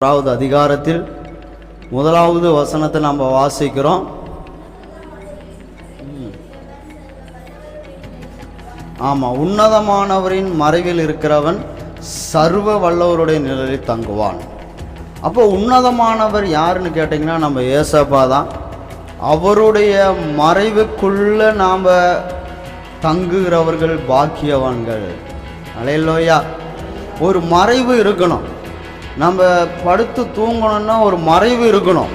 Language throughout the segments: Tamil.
ஆறாவது அதிகாரத்தில் முதலாவது வசனத்தை நம்ம வாசிக்கிறோம். ஆமா, உன்னதமானவரின் மறைவில் இருக்கிறவன் சர்வ வல்லவருடைய நிழலில் தங்குவான். அப்போ உன்னதமானவர் யாருன்னு கேட்டிங்கன்னா நம்ம ஏசப்பா தான். அவருடைய மறைவுக்குள்ள நாம் தங்குகிறவர்கள் பாக்கியவான்கள். அல்லேலூயா. ஒரு மறைவு இருக்கணும். நம்ம படுத்து தூங்கணும்னா ஒரு மறைவு இருக்கணும்.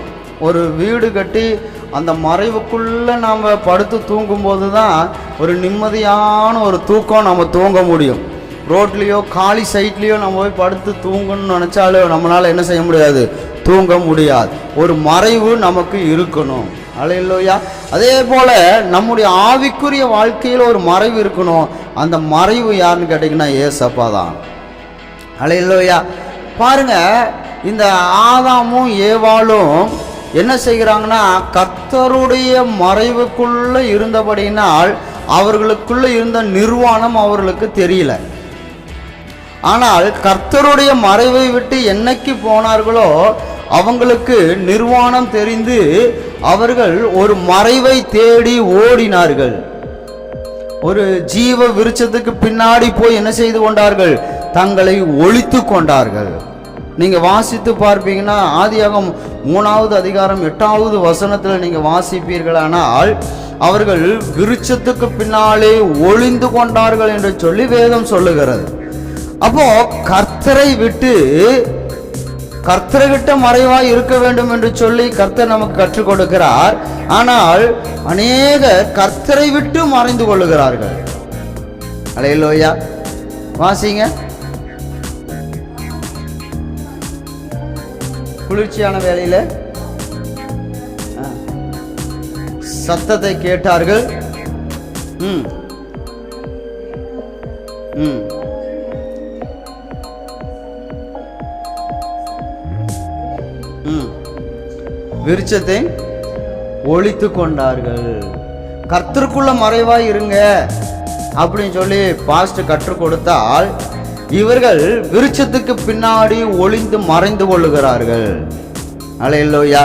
ஒரு வீடு கட்டி அந்த மறைவுக்குள்ளே நாம் படுத்து தூங்கும்போது தான் ஒரு நிம்மதியான ஒரு தூக்கம் நம்ம தூங்க முடியும். ரோட்லேயோ காலி சைட்லேயோ நம்ம போய் படுத்து தூங்கணும்னு நினச்சாலும் நம்மளால் என்ன செய்ய முடியாது, தூங்க முடியாது. ஒரு மறைவு நமக்கு இருக்கணும். அல்லேலூயா. அதே போல் நம்முடைய ஆவிக்குரிய வாழ்க்கையில் ஒரு மறைவு இருக்கணும். அந்த மறைவு யாருன்னு கேட்டிங்கன்னா ஏசப்பா தான். அல்லேலூயா. பாருங்க, இந்த ஆதாமும் ஏவாளும் என்ன செய்கிறாங்கன்னா, கர்த்தருடைய மறைவுக்குள்ள இருந்தபடியினால் அவர்களுக்குள்ள இருந்த நிர்வாணம் அவர்களுக்கு தெரியல. ஆனால் கர்த்தருடைய மறைவை விட்டு என்னைக்கு போனார்களோ அவங்களுக்கு நிர்வாணம் தெரிந்து அவர்கள் ஒரு மறைவை தேடி ஓடினார்கள். ஒரு ஜீவ விருட்சத்துக்கு பின்னாடி போய் என்ன செய்து கொண்டார்கள், தங்களை ஒளித்து கொண்டார்கள். நீங்க வாசித்து பார்ப்பீங்கன்னா ஆதியாகமம் 3வது அதிகாரம் 8வது வசனத்தில் நீங்க வாசிப்பீர்களானால் அவர்கள் விருட்சத்துக்கு பின்னாலே ஒளிந்து கொண்டார்கள் என்று சொல்லி வேதம் சொல்லுகிறது. அப்போ கர்த்தரை விட்ட மறைவாய் இருக்க வேண்டும் என்று சொல்லி கர்த்தர் நமக்கு கற்றுக் கொடுக்கிறார். ஆனால் அநேக கர்த்தரை விட்டு மறைந்து கொள்ளுகிறார்கள். அல்லேலூயா. வாசிங்க. குளிர்ச்சியான வேளையில சத்தத்தை கேட்டார்கள். விருட்சத்தை ஒளித்து கொண்டார்கள். கர்த்தருக்குள்ள மறைவாய் இருங்க அப்படின்னு சொல்லி பாஸ்டர் கற்றுக் கொடுத்தால் இவர்கள் விருட்சத்துக்கு பின்னாடி ஒளிந்து மறைந்து கொள்ளுகிறார்கள். அல்லேலூயா.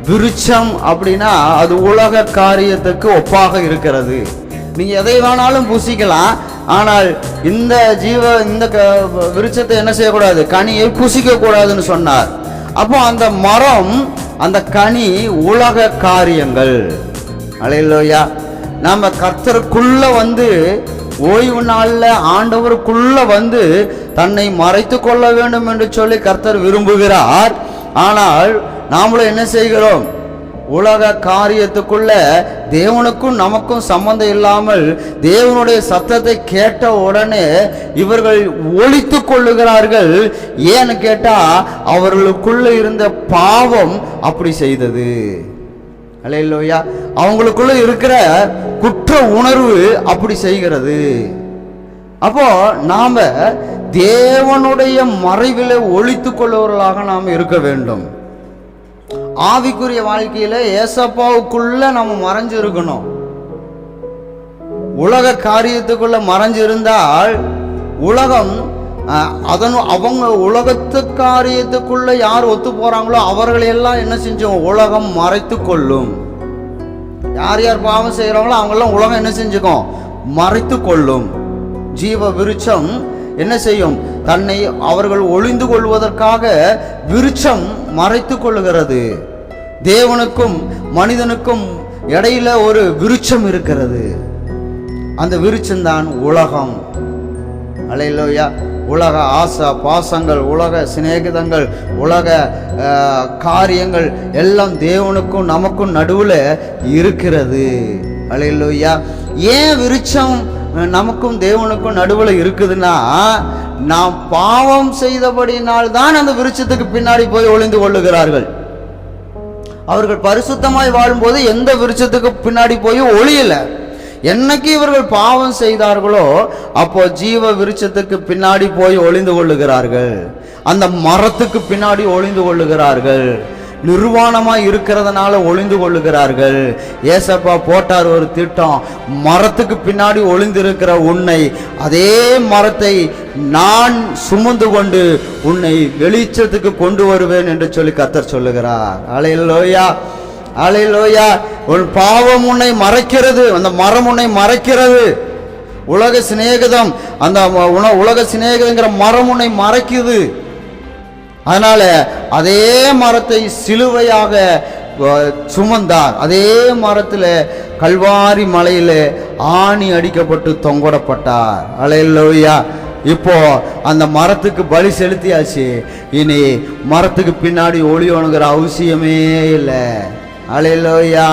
விருட்சம் அப்படின்னா அது உலக காரியத்துக்கு ஒப்பாக இருக்கிறது. நீங்க எதை வேணாலும் புசிக்கலாம், ஆனால் இந்த விருட்சத்தை என்ன செய்யக்கூடாது, கனியை புசிக்க கூடாதுன்னு சொன்னார். அப்போ அந்த மரம், அந்த கனி உலக காரியங்கள். அல்லேலூயா. நம்ம கர்த்தருக்குள்ள வந்து ஓய்வு நாளில் ஆண்டவருக்குள்ள வந்து தன்னை மறைத்து கொள்ள வேண்டும் என்று சொல்லி கர்த்தர் விரும்புகிறார். ஆனால் நாமளும் என்ன செய்கிறோம், உலக காரியத்துக்குள்ள தேவனுக்கும் நமக்கும் சம்பந்தம் இல்லாமல் தேவனுடைய சத்தத்தை கேட்ட உடனே இவர்கள் ஒளித்து கொள்ளுகிறார்கள். ஏன்னு கேட்டா அவர்களுக்குள்ள இருந்த பாவம் அப்படி செய்தது. அல்லேலூயா. அவங்களுக்குள்ள இருக்கிற குற்ற உணர்வு அப்படி செய்கிறது. அப்போ நாம தேவனுடைய மறைவில ஒளித்து கொள்ளுவர்களாக நாம் இருக்க வேண்டும். ஆவிக்குரிய வாழ்க்கையில ஏசப்பாவுக்குள்ள நம்ம மறைஞ்சு இருக்கணும். உலக காரியத்துக்குள்ள மறைஞ்சு இருந்தால் உலகம் அவங்க உலகத்து காரியத்துக்குள்ள யார் ஒத்து போறாங்களோ அவர்களையெல்லாம் என்ன செஞ்சோம், உலகம் மறைத்து கொள்ளும். யார் யார் பாவம் செய்யறாங்களோ அவங்கெல்லாம் உலகம் என்ன செஞ்சுக்கும், மறைத்து கொள்ளும். ஜீவ விருட்சம் என்ன செய்யும், தன்னை அவர்கள் ஒளிந்து கொள்வதற்காக விருட்சம் மறைத்து கொள்ளுகிறது. தேவனுக்கும் மனிதனுக்கும் இடையில ஒரு விருட்சம் இருக்கிறது. அந்த விருட்சம்தான் உலகம். அல்லேலூயா. உலக ஆசை பாசங்கள், உலக சிநேகிதங்கள், உலக காரியங்கள் எல்லாம் தேவனுக்கும் நமக்கும் நடுவில் இருக்கிறது. அல்லேலூயா. ஏன் விருட்சம் நமக்கும் தேவனுக்கும் நடுவில் இருக்குதுன்னா, நாம் பாவம் செய்தபடினால் தான் அந்த விருட்சத்துக்கு பின்னாடி போய் ஒளிந்து கொள்ளுகிறார்கள். அவர்கள் பரிசுத்தமாய் வாழும்போது எந்த விருட்சத்துக்கு பின்னாடி போய் ஒளியல. என்னைக்கு இவர்கள் பாவம் செய்தார்களோ அப்போ ஜீவ விருட்சத்துக்கு பின்னாடி போய் ஒளிந்து கொள்ளுகிறார்கள். அந்த மரத்துக்கு பின்னாடி ஒளிந்து கொள்ளுகிறார்கள். நிர்வாணமாய் இருக்கிறதுனால ஒளிந்து கொள்ளுகிறார்கள். ஏசப்பா போட்டார் ஒரு திட்டம், மரத்துக்கு பின்னாடி ஒளிந்திருக்கிற உன்னை, அதே மரத்தை நான் சுமந்து கொண்டு உன்னை வெளிச்சத்துக்கு கொண்டு வருவேன் என்று சொல்லி கர்த்தர் சொல்லுகிறார். அல்லேலூயா, அல்லேலூயா. உன் பாவம் உன்னை மறைக்கிறது, அந்த மரம் உன்னை மறைக்கிறது. உலக சிநேகிதம், அந்த உலக சிநேகிதங்கிற மரம் உன்னை மறைக்குது. அதனால அதே மரத்தை சிலுவையாக சுமந்தார். அதே மரத்தில் கல்வாரி மலையில ஆணி அடிக்கப்பட்டு தொங்கடப்பட்டார். அல்லேலூயா. இப்போ அந்த மரத்துக்கு பலி செலுத்தியாச்சு. இனி மரத்துக்கு பின்னாடி ஒளியணுங்கிற அவசியமே இல்லை. அல்லேலூயா.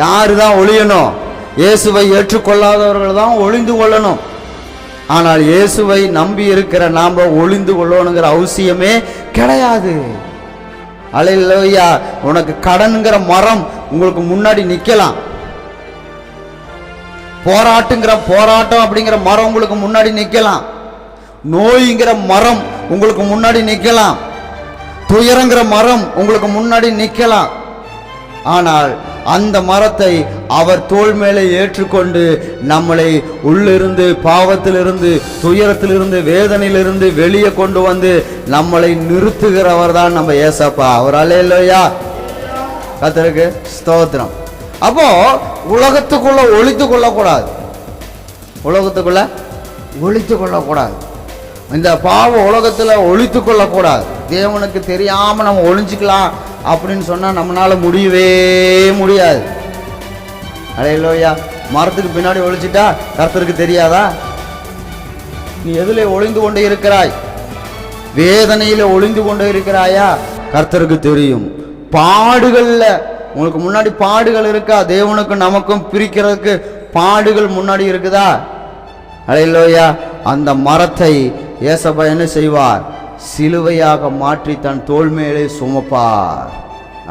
யாரு தான் ஒளியணும்? இயேசுவை ஏற்றுக்கொள்ளாதவர்கள் தான் ஒளிந்து கொள்ளணும். ஆனால் இயேசுவை நம்பி இருக்கிற நாம ஒளிந்து கொள்ளணுங்கிற அவசியமே கிடையாது. அல்லேலூயா. உனக்கு கடன்கிற மரம் உங்களுக்கு முன்னாடி நிக்கலாம், போராட்டம் அப்படிங்கிற மரம் உங்களுக்கு முன்னாடி நிக்கலாம், நோய்ங்கிற மரம் உங்களுக்கு முன்னாடி நிக்கலாம், துயரங்கிற மரம் உங்களுக்கு முன்னாடி நிக்கலாம். ஆனால் அந்த மரத்தை அவர் தோள் மேலே ஏற்றுக்கொண்டு நம்மளை உள்ளிருந்து, பாவத்திலிருந்து, துயரத்திலிருந்து, வேதனையிலிருந்து வெளியே கொண்டு வந்து நம்மளை நிறுத்துகிறவர் தான் நம்ம ஏசப்பா. அவர் அல்லேலூயா. கர்த்தருக்கு ஸ்தோத்திரம். அப்போ உலகத்துக்குள்ள ஒளித்து கொள்ளக்கூடாது, உலகத்துக்குள்ள ஒளித்து கொள்ளக்கூடாது. இந்த பாவ உலகத்துல ஒளித்து கொள்ளக்கூடாது. தேவனுக்கு தெரியாம நம்ம ஒளிஞ்சிக்கலாம் அப்படின்னு சொன்னா நம்மளால முடியவே முடியாது. அல்லேலூயா. மரத்துக்கு பின்னாடி ஒளிச்சிட்டா கர்த்தருக்கு தெரியாதா? நீ எதுல ஒளிந்து கொண்டே இருக்கிறாய்? வேதனையில ஒளிந்து கொண்டே இருக்கிறாயா? கர்த்தருக்கு தெரியும். பாடுகள்ல உங்களுக்கு முன்னாடி பாடுகள் இருக்கா? தேவனுக்கும் நமக்கும் பிரிக்கிறதுக்கு பாடுகள் முன்னாடி இருக்குதா? அல்லேலூயா. அந்த மரத்தை ஏசப்பா என்ன செய்வார்? சிலுவையாக மாற்றி தன் தோள் மேலே சுமப்பார்.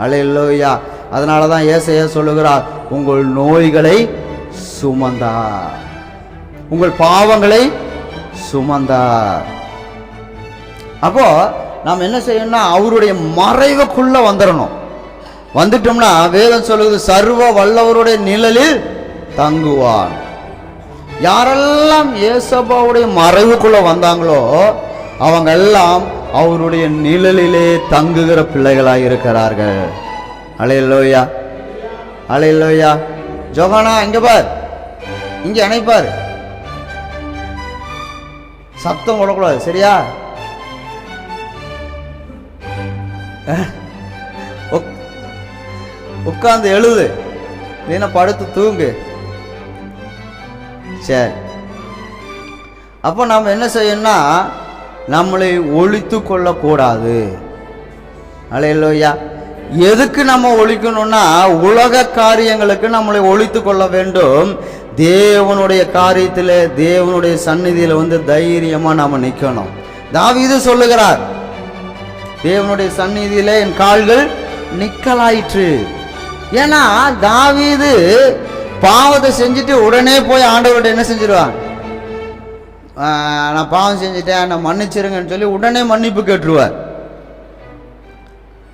அல்லேலூயா. அதனால தான் ஏசாயா சொல்லுகிறார், உங்கள் நோய்களை சுமந்தார், உங்கள் பாவங்களை சுமந்தார். அப்போ நாம் என்ன செய்யணும்னா அவருடைய மறைவுக்குள்ள வந்துடணும். வந்துட்டோம்னா வேதம் சொல்லுது, சர்வ வல்லவருடைய நிழலில் தங்குவான். யாரெல்லாம் ஏசப்பாவுடைய மறைவுக்குள்ள வந்தாங்களோ அவங்க எல்லாம் அவருடைய நிழலிலே தங்குகிற பிள்ளைகளாய் இருக்கிறார்கள். அல்லேலூயா, அல்லேலூயா. ஜோகானா இங்க பார், இங்க அணைப்பார், சத்தம் போடக்கூடாது, சரியா? உட்கார்ந்து எழுது, இல்லைன்னா படுத்து தூங்கு. சரி. அப்போ நாம் என்ன செய்யணும்னா நம்மளை ஒழித்து கொள்ளக்கூடாது. அல்லேலூயா. எதுக்கு நம்ம ஒழிக்கணும்னா உலக காரியங்களுக்கு நம்மளை ஒழித்து கொள்ள வேண்டும். தேவனுடைய காரியத்தில், தேவனுடைய சந்நிதியில் வந்து தைரியமா நாம நிற்கணும். தாவீது சொல்லுகிறார், தேவனுடைய சந்நிதியில என் கால்கள் நிக்கலாயிற்று. ஏன்னா தாவீது பாவத்தை செஞ்சுட்டு உடனே போய் ஆண்டவர்கிட்ட என்ன செஞ்சிருவான்? நான் பாவம் செஞ்சுட்டேன், நான் மன்னிச்சிருங்கன்னு சொல்லி உடனே மன்னிப்பு கேட்டுருவார்.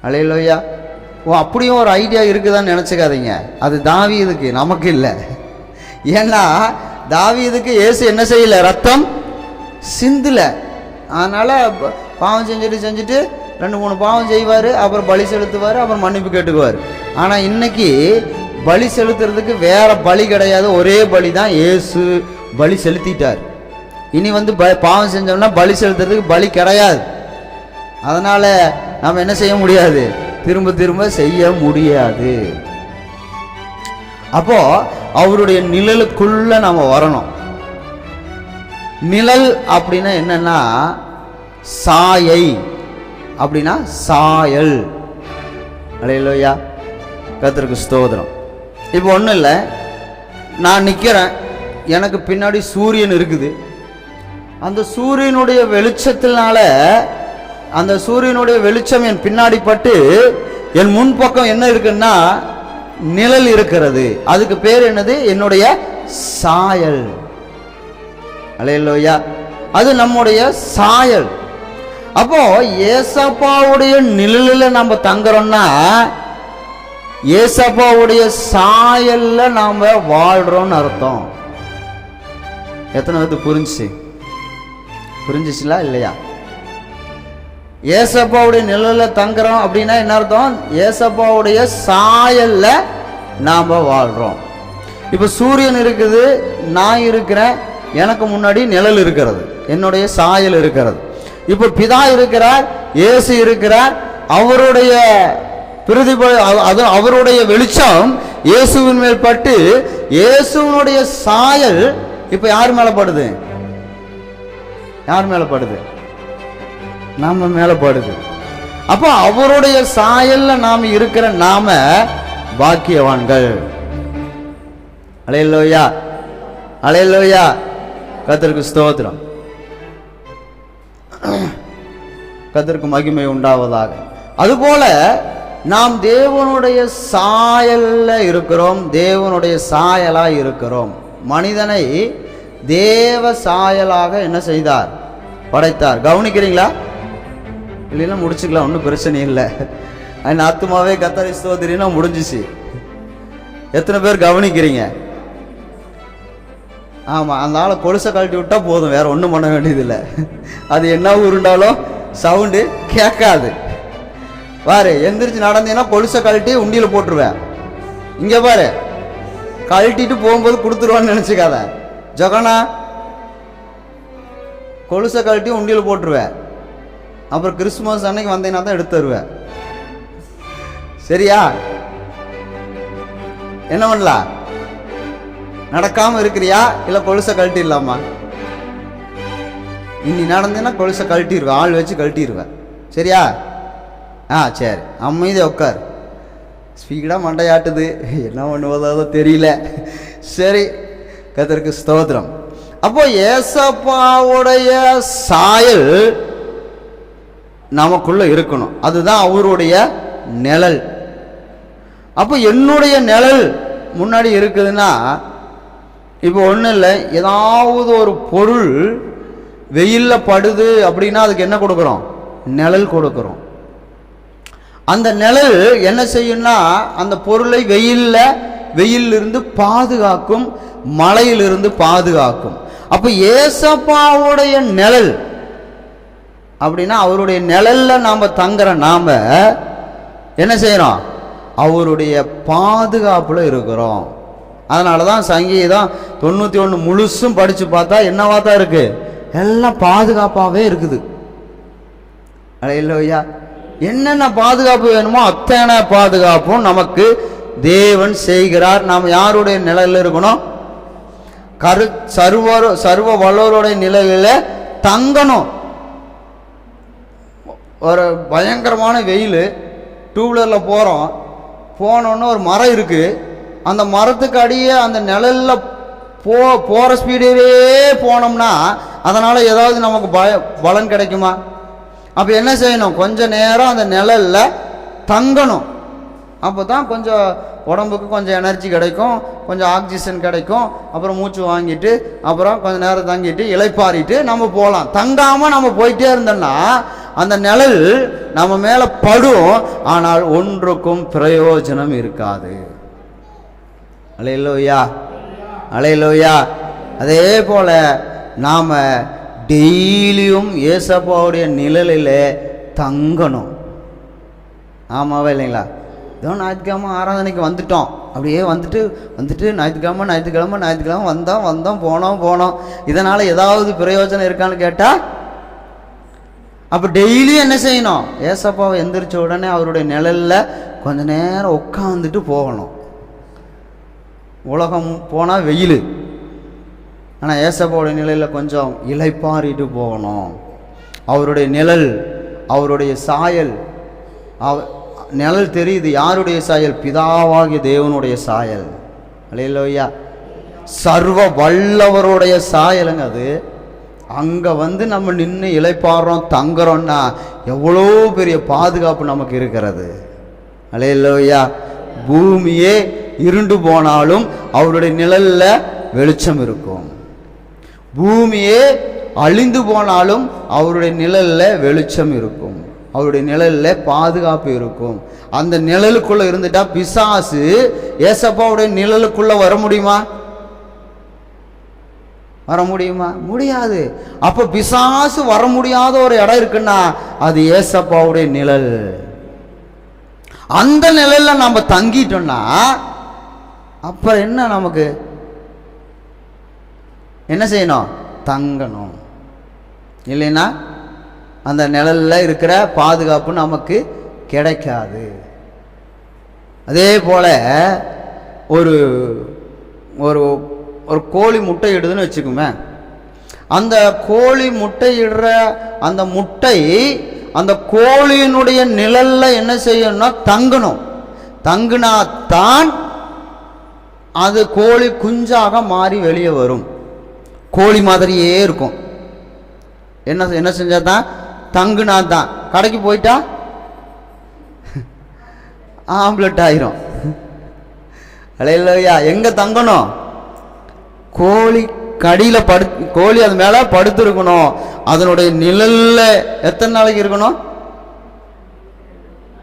அல்லேலூயா. அப்படியும் ஒரு ஐடியா இருக்குதான்னு நினச்சிக்காதீங்க. அது தாவீதுக்கு, நமக்கு இல்லை. ஏன்னா தாவீதுக்கு இயேசு என்ன செய்யல? ரத்தம் சிந்தல. அதனால பாவம் செஞ்சுட்டு 2-3 பாவம் செய்வார், அப்புறம் பலி செலுத்துவார், அப்புறம் மன்னிப்பு கேட்டுக்குவார். ஆனால் இன்னைக்கு பலி செலுத்துறதுக்கு வேற பலி கிடையாது, ஒரே பலி தான். இயேசு பலி செலுத்திட்டார். இனி வந்து பாவம் செஞ்சோம்னா பலி செலுத்துறதுக்கு பலி கிடையாது. அதனால நாம் என்ன செய்ய முடியாது? திரும்ப திரும்ப செய்ய முடியாது. அப்போ அவருடைய நிழலுக்குள்ள நாம வரணும். நிழல் அப்படின்னா என்னன்னா சாயை, அப்படின்னா சாயல். அல்லேலூயா. கர்த்தருக்கு ஸ்தோத்திரம். இப்போ ஒன்றும் இல்லை, நான் நிற்கிறேன், எனக்கு பின்னாடி சூரியன் இருக்குது. அந்த சூரியனுடைய வெளிச்சத்தினால, அந்த சூரியனுடைய வெளிச்சம் என் பின்னாடி பட்டு என் முன்பக்கம் என்ன இருக்குன்னா நிழல் இருக்கிறது. அதுக்கு பேர் என்னது? என்னுடைய சாயல். அல்லேலூயா. அது நம்முடைய சாயல். அப்போ ஏசப்பாவுடைய நிழலில் நம்ம தங்குறோம்னா ஏசப்பாவுடைய சாயல்ல நாம வாழ்றோம்னு அர்த்தம். எத்தனை பேருக்கு புரிஞ்சுச்சுல இல்லையா? ஏசப்பாவுடைய நிழல்ல தங்குறோம் அப்படின்னா என்ன அர்த்தம்? ஏசப்பாவுடைய சாயல்ல நாம வாழ்றோம். இப்ப சூரியன் இருக்குது, நான் இருக்கிறேன், எனக்கு முன்னாடி நிழல் இருக்கிறது, என்னுடைய சாயல் இருக்கிறது. இப்ப பிதா இருக்கிறார், இயேசு இருக்கிறார், அவருடைய அவருடைய வெளிச்சம் இயேசுவின் மேல் பட்டு இயேசுவினுடைய சாயல் இப்ப யார் மேல படுது? யார் மேல படுது? நாம மேல படுது. அப்போ அவருடைய சாயல்ல நாம இருக்கிற நாம பாக்கியவான்கள். அல்லேலூயா, அல்லேலூயா, கர்த்தருக்கு ஸ்தோத்திரம், கர்த்தருக்கு மகிமை உண்டாவதாக. அதுபோல நாம் தேவனுடைய சாயல்ல இருக்கிறோம், தேவனுடைய சாயலா இருக்கிறோம். மனிதனை தேவ சாயலாக என்ன செய்தார்? படைத்தார். கவனிக்கிறீங்களா? இல்லைன்னா முடிச்சுக்கலாம், ஒன்றும் பிரச்சனை இல்லை. அந்த ஆத்துமாவே கர்த்தரை ஸ்தோத்திரின்னா முடிஞ்சிச்சு. எத்தனை பேர் கவனிக்கிறீங்க? ஆமாம், அந்த ஆளை கொலுசை கழட்டி விட்டா போதும், வேற ஒன்றும் பண்ண வேண்டியதில்லை. அது என்ன உருண்டாலும் சவுண்டு கேட்காது. பாரு, எந்திரிச்சு நடந்தீங்கன்னா கொலுசை கழட்டி உண்டியில் போட்டுருவேன். இங்கே பாரு, கழட்டிட்டு போகும்போது கொடுத்துருவான்னு நினச்சிக்காத. ஜொகனா, கொலுசை கழட்டி உண்டியில் போட்டுருவேன். அப்புறம் கிறிஸ்துமஸ் அன்னைக்கு வந்தீங்கன்னா தான் எடுத்து தருவேன். சரியா? என்ன பண்ணலாம்? நடக்காம இருக்கிறியா இல்ல கொலுசை கழட்டிடலாமா? இன்னி நடந்தேன்னா கொலுசை கழட்டிடுவேன், ஆள் வச்சு கழட்டிடுவேன். சரியா? சரி, அமைதியா உட்கார். ஸ்பீடா மண்டையாட்டுது, என்ன பண்ணுவதோ தெரியல. சரி, கர்த்தருக்கு ஸ்தோத்திரம். அப்போ ஏசப்பாவுடைய சாயல் நமக்குள்ள இருக்கணும், அதுதான் அவருடைய நிழல். அப்போ என்னுடைய நிழல் முன்னாடி இருக்குதுன்னா, இப்போ ஒன்றும் இல்லை, ஏதாவது ஒரு பொருள் வெயிலில் படுது அப்படின்னா அதுக்கு என்ன கொடுக்குறோம்? நிழல் கொடுக்குறோம். அந்த நிழல் என்ன செய்யும்னா அந்த பொருளை வெயிலிருந்து பாதுகாக்கும், மழையிலிருந்து பாதுகாக்கும். அப்போ ஏசப்பாவுடைய நிழல் அப்படின்னா அவருடைய நிழல்ல நாம தங்குற நாம என்ன செய்யறோம்? அவருடைய பாதுகாப்புல இருக்கிறோம். அதனாலதான் சங்கீதம் 91 முழுசும் படிச்சு பார்த்தா என்னவா தான் இருக்கு? எல்லாம் பாதுகாப்பாவே இருக்குது. அல்லேலூயா. என்னென்ன பாதுகாப்பு வேணுமோ அத்தனை பாதுகாப்பும் நமக்கு தேவன் செய்கிறார். நாம் யாருடைய நிலையில இருக்கணும்? சர்வ வல்லவருடைய நிலையில தங்கணும். ஒரு பயங்கரமான வெயில், டூ வீலரில் போனோன்னு ஒரு மரம் இருக்கு, அந்த மரத்துக்கு அடியே அந்த நிழல்ல போகிற ஸ்பீடிலே போனோம்னா அதனால ஏதாவது நமக்கு பலன் கிடைக்குமா? அப்போ என்ன செய்யணும்? கொஞ்ச நேரம் அந்த நிழல்ல தங்கணும். அப்போ தான் கொஞ்சம் உடம்புக்கு கொஞ்சம் எனர்ஜி கிடைக்கும், கொஞ்சம் ஆக்சிஜன் கிடைக்கும். அப்புறம் மூச்சு வாங்கிட்டு அப்புறம் கொஞ்சம் நேரம் தங்கிட்டு இளைப்பாறிட்டு நம்ம போகலாம். தங்காமல் நம்ம போயிட்டே இருந்தோம்னா அந்த நிழல் நம்ம மேலே படும், ஆனால் ஒன்றுக்கும் பிரயோஜனம் இருக்காது. அல்லேலூயா, அல்லேலூயா. அதே போல நாம டெய்லியும் ஏசப்பாவுடைய நிழலில் தங்கணும். ஆமாவா இல்லைங்களா? இதோ ஞாயிற்றுக்கிழமை ஆராதனைக்கு வந்துட்டோம், அப்படியே வந்துட்டு ஞாயிற்றுக்கிழமை வந்தோம் போனோம். இதனால் ஏதாவது பிரயோஜனம் இருக்கான்னு கேட்டால், அப்போ டெய்லியும் என்ன செய்யணும்? ஏசப்பாவை எந்திரிச்ச உடனே அவருடைய நிழலில் கொஞ்ச நேரம் உட்காந்துட்டு போகணும். உலகம் போனால் வெயில், ஆனால் ஏசப்பாவுடைய நிழலில் கொஞ்சம் இளைப்பாறிட்டு போகணும். அவருடைய நிழல், அவருடைய சாயல், நிழல் தெரியுது. யாருடைய சாயல்? பிதாவாகிய தேவனுடைய சாயல். அல்லேலூயா. சர்வ வல்லவருடைய சாயலுங்க அது. அங்கே நம்ம நின்று இளைப்பாடுறோம், தங்குறோம்னா எவ்வளோ பெரிய பாதுகாப்பு நமக்கு இருக்கிறது. அல்லேலூயா. பூமியே இருண்டு போனாலும் அவருடைய நிழல்ல வெளிச்சம் இருக்கும். பூமியே அழிந்து போனாலும் அவருடைய நிழலில் வெளிச்சம் இருக்கும், அவருடைய நிழலில் பாதுகாப்பு இருக்கும். அந்த நிழலுக்குள்ள இருந்துட்டா பிசாசு ஏசப்பாவுடைய நிழலுக்குள்ள வர முடியுமா? வர முடியுமா? முடியாது. அப்ப பிசாசு வர முடியாத ஒரு இடம் இருக்குன்னா அது ஏசப்பாவுடைய நிழல். அந்த நிழல்ல நம்ம தங்கிட்டோம்னா அப்புறம் என்ன, நமக்கு என்ன செய்யணும்? தங்கணும். இல்லைன்னா அந்த நிழல்ல இருக்கிற பாதுகாப்பு நமக்கு கிடைக்காது. அதே போல ஒரு ஒரு ஒரு கோழி முட்டை இடுதுன்னு வச்சுக்கோமே, அந்த கோழி முட்டையிடுற அந்த முட்டை அந்த கோழியினுடைய நிழல்ல என்ன செய்யணும்னா தங்கணும். தங்குனா தான் அது கோழி குஞ்சாக மாறி வெளியே வரும். கோழி மாதிரியே இருக்கும். என்ன செஞ்சா தான்? தங்குனா தான். கடைக்கு போயிட்டா ஆம்லெட் ஆயிரும். அல்லேலூயா. எங்க தங்கணும்? கோழி கடியில கோழி அது மேல படுத்து இருக்கணும். அதனுடைய நிழல்ல எத்தனை நாளைக்கு இருக்கணும்?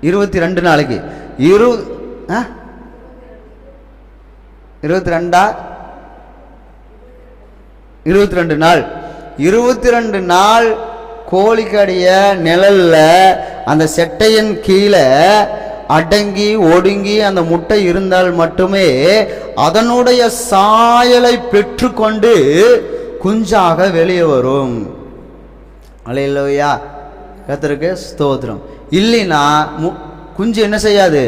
22 நாளைக்கு. 22 22 நாள். 22 நாள் கோழிக்கடிய நிழல்ல அந்த செட்டையின் கீழே அடங்கி ஒடுங்கி அந்த முட்டை இருந்தால் மட்டுமே அதனுடைய சாயலை பெற்றுக்கொண்டு குஞ்சாக வெளியே வரும். அல்லேலூயா. கர்த்தருக்கு ஸ்தோத்திரம். இல்லைன்னா குஞ்சு என்ன செய்யாது?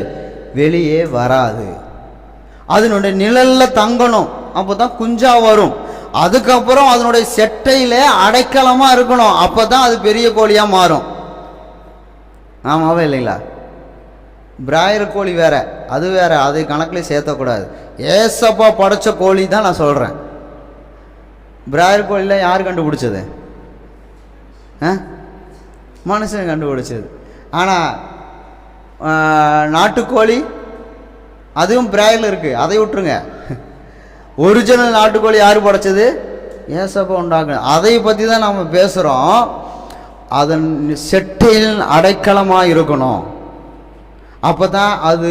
வெளியே வராது. அதனுடைய நிழல்ல தங்கணும், அப்போதான் குஞ்சா வரும். அதுக்கப்புறம் அதனுடைய செட்டையில அடைக்கலமா இருக்கணும், அப்பதான் அது பெரிய கோழியா மாறும். ஆமாவா இல்லைங்களா? பிராயர் கோழி வேற, அது வேற, அது கணக்குல சேர்த்தக்கூடாது. ஏசப்பா படைச்ச கோழி தான் நான் சொல்றேன். பிராயர் கோழில யார் கண்டுபிடிச்சது? மனுஷன் கண்டுபிடிச்சது. ஆனா நாட்டுக்கோழி அதுவும் பிராயர்ல இருக்கு, அதை விட்டுருங்க. ஒரிஜினல் நாட்டுக்கோழி யாரு படைச்சது? ஏசப்பா உண்டாக்கு. அதை பத்தி தான் நாம பேசுறோம். அதன் செட்டையில் அடைக்கலமா இருக்கணும், அப்பதான் அது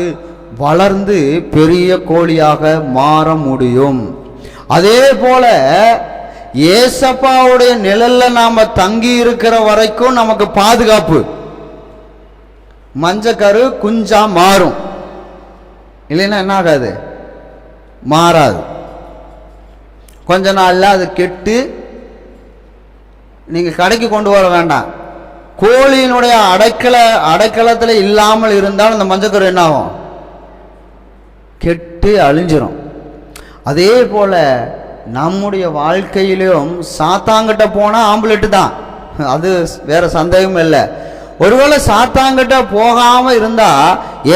வளர்ந்து பெரிய கோழியாக மாற முடியும். அதே போல ஏசப்பாவுடைய நிழல்ல நாம தங்கி இருக்கிற வரைக்கும் நமக்கு பாதுகாப்பு. மஞ்சக்கரு குஞ்சா மாறும், இல்லைன்னா என்ன ஆகாது? மாறாது. கொஞ்ச நாள்ல அது கெட்டு நீங்க கடைக்கு கொண்டு வர வேண்டாம். கோழியினுடைய அடைக்கலத்தில் இல்லாமல் இருந்தால் அந்த மஞ்சக்கரு என்ன ஆகும்? கெட்டு அழிஞ்சிரும். அதே போல நம்முடைய வாழ்க்கையிலும் சாத்தாங்கிட்ட போனா ஆம்புலெட்டு தான், அது வேற சந்தேகம் இல்லை. ஒருவேளை சாத்தாங்கிட்ட போகாம இருந்தா,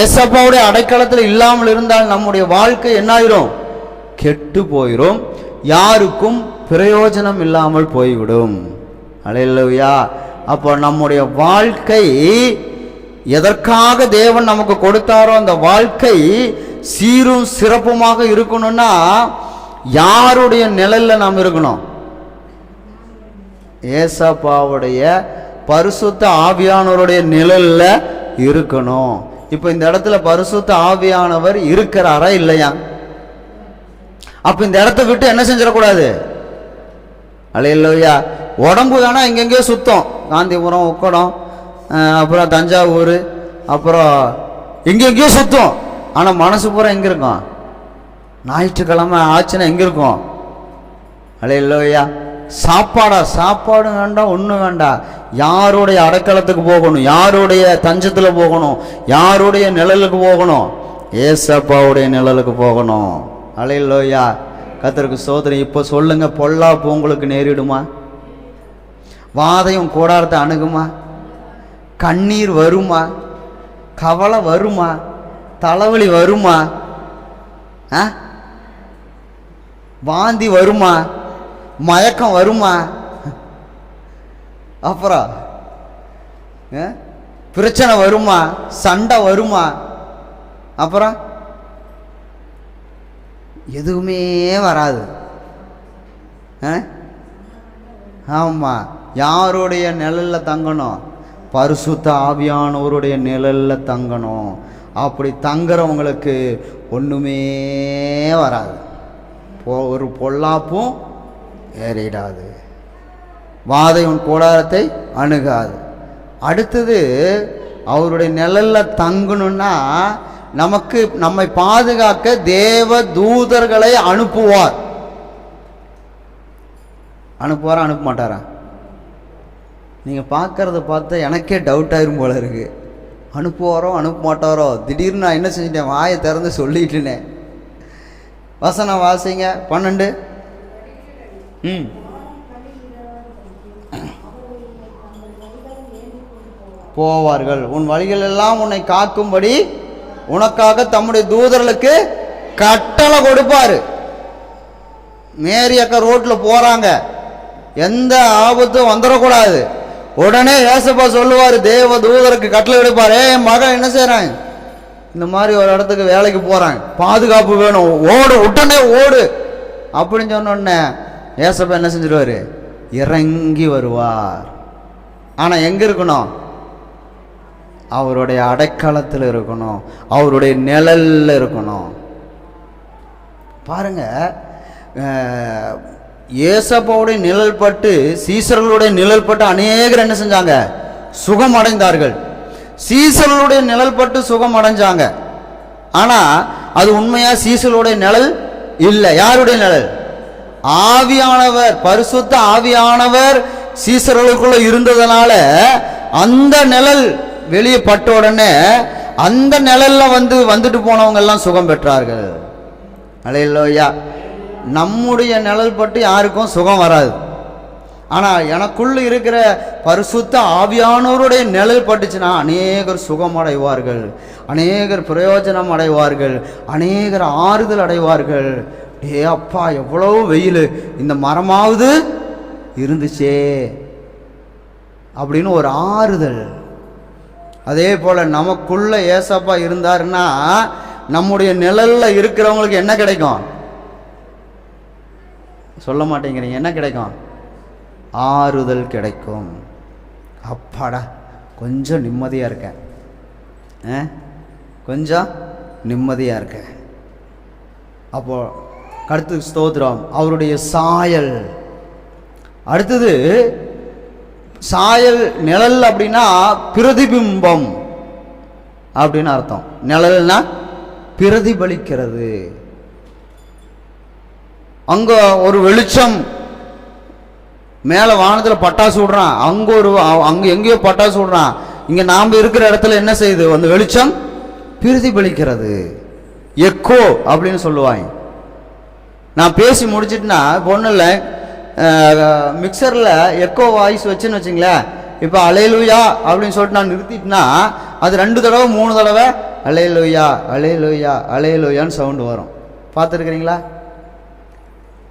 ஏசப்பாவுடைய அடைக்கலத்தில் இல்லாமல் இருந்தால் நம்முடைய வாழ்க்கை என்ன ஆயிரும்? கெட்டு போயிரும். யாருக்கும் பிரயோஜனம் இல்லாமல் போய்விடும். அல்லேலூயா. அப்போ நம்முடைய வாழ்க்கை எதற்காக தேவன் நமக்கு கொடுத்தாரோ அந்த வாழ்க்கை சீரும் சிறப்புமாக இருக்கணும்னா யாருடைய நிழல்ல நாம் இருக்கணும்? ஏசப்பாவுடைய பரிசுத்த ஆவியானவருடைய நிழல்ல இருக்கணும். இப்ப இந்த இடத்துல பரிசுத்த ஆவியானவர் இருக்கிறாரா இல்லையா? அப்ப இந்த இடத்தை விட்டு என்ன செஞ்சிடக்கூடாது? அல்லேலூயா. உடம்பு வேணா எங்கெங்கயோ சுத்தம், காந்திபுரம், உக்கடம், அப்புறம் தஞ்சாவூர், அப்புறம் எங்கெங்கயோ சுத்தம். ஆனா மனசு பூரா எங்க இருக்கும்? ஞாயிற்றுக்கிழமை ஆச்சுன்னா எங்க இருக்கும்? அல்லேலூயா. சாப்பாடு வேண்டாம், ஒன்றும் வேண்டாம். யாருடைய அடைக்கலத்துக்கு போகணும்? யாருடைய தஞ்சத்துல போகணும்? யாருடைய நிழலுக்கு போகணும்? ஏசப்பாவுடைய நிழலுக்கு போகணும். அல்லேலூயா. கர்த்தருக்கு ஸ்தோத்திரம். இப்போ சொல்லுங்க, பொல்லாப்பு உங்களுக்கு நேரிடுமா? வாதையும் கூடாரத்தை அணுகுமா? கண்ணீர் வருமா? கவலை வருமா? தலைவலி வருமா? வாந்தி வருமா? மயக்கம் வருமா? அப்புறம் பிரச்சனை வருமா? சண்டை வருமா? அப்புறம் எதுவுமே வராது. ஆமாம், யாருடைய நிழலில் தங்கணும்? பரிசுத்த ஆவியானவருடைய நிழலில் தங்கணும். அப்படி தங்குறவங்களுக்கு ஒன்றுமே வராது, ஒரு பொல்லாப்பும் ஏறிடாது, வாதை உன் கூடாரத்தை அணுகாது. அடுத்தது, அவருடைய நிழலில் தங்கணும்னா நமக்கு நம்மை பாதுகாக்க தேவ தூதர்களை அனுப்புவார். அனுப்புவாரா அனுப்ப மாட்டாரா? நீங்கள் பார்க்கறத பார்த்தா எனக்கே டவுட் ஆயிரும் போல இருக்கு. அனுப்புவாரோ அனுப்ப மாட்டாரோ? திடீர்னு நான் என்ன செஞ்சிட்டேன், வாயை திறந்து சொல்லிட்டுனேன். வசனம் வாசிங்க 12. போவார்கள், உன் வழிகள் எல்லாம் உன்னை காக்கும்படி உனக்காக தம்முடைய தூதர்களுக்கு கட்டளை கொடுப்பாரு. மேரி அக்கா ரோட்ல போறாங்க, எந்த ஆபத்தும் வந்துடக்கூடாது. உடனே ஏசப்பா சொல்லுவார், தேவ தூதருக்கு கட்டளை எடுப்பார், மகன் என்ன செய்யறாங்க, இந்த மாதிரி ஒரு இடத்துக்கு வேலைக்கு போறாங்க, பாதுகாப்பு வேணும், ஓடு, உடனே ஓடு அப்படின்னு சொன்ன உடனே ஏசப்பா என்ன செஞ்சிருவாரு, இறங்கி வருவார். ஆனா எங்க இருக்கணும்? அவருடைய அடைக்கலத்தில் இருக்கணும், அவருடைய நிழல்ல இருக்கணும். பாருங்க, ஏசப்பாவுடைய நிழல் பட்டு, சீசர்களுடைய நிழல் பட்டு அநேகர் என்ன செஞ்சாங்க, சுகம் அடைந்தார்கள். சீசர்களுடைய நிழல் பட்டு சுகம் அடைஞ்சாங்க. ஆனா அது உண்மையா சீசர்களுடைய நிழல் இல்லை. யாருடைய நிழல்? ஆவியானவர், பரிசுத்த ஆவியானவர் சீசர்களுக்குள்ள இருந்ததனால அந்த நிழல் வெளியே பட்ட உடனே அந்த நிழல்ல வந்துட்டு போனவங்க எல்லாம் சுகம் பெற்றார்கள். அல்லேலூயா. நம்முடைய நிழல் பட்டு யாருக்கும் சுகம் வராது. ஆனா எனக்குள்ள இருக்கிற பரிசுத்த ஆவியானவருடைய நிழல் பட்டுச்சுன்னா அநேகர் சுகம் அடைவார்கள், அநேகர் பிரயோஜனம் அடைவார்கள், அநேகர் ஆறுதல் அடைவார்கள். ஏ அப்பா, எவ்வளவு வெயில், இந்த மரமாவது இருந்துச்சே அப்படின்னு ஒரு ஆறுதல். அதே போல நமக்குள்ள ஏசப்பா இருந்தாருன்னா நம்முடைய நிழல்ல இருக்கிறவங்களுக்கு என்ன கிடைக்கும்? சொல்ல மாட்டேங்கிறீங்க. என்ன கிடைக்கும்? ஆறுதல் கிடைக்கும். அப்பாடா, கொஞ்சம் நிம்மதியா இருக்கேன், கொஞ்சம் நிம்மதியா இருக்கேன். அப்போ அடுத்து ஸ்தோத்திரம், அவருடைய சாயல். அடுத்தது சாயல், நிழல் அப்படின்னா பிரதிபிம்பம் அப்படின்னு அர்த்தம். நிழல்னா பிரதிபலிக்கிறது. அங்க ஒரு வெளிச்சம், மேல வானத்துல பட்டாசு விடுறான், அங்க எங்கேயோ பட்டாசு விடுறான், இங்க நாம இருக்கிற இடத்துல என்ன செய்யுது, அந்த வெளிச்சம் பிரதிபலிக்கிறது. எக்கோ அப்படின்னு சொல்லுவாங்க. நான் பேசி முடிச்சிட்டுனா இப்போ ஒன்றும் இல்லை, மிக்சரில் எக்கோ வாய்ஸ் வச்சுன்னு வச்சுங்களேன், இப்போ அல்லேலூயா அப்படின்னு சொல்லிட்டு நான் நிறுத்திட்டுனா அது 2 தடவை 3 தடவை அல்லேலூயா அல்லேலூயா அல்லேலூயான்னு சவுண்டு வரும். பார்த்துருக்கிறீங்களா?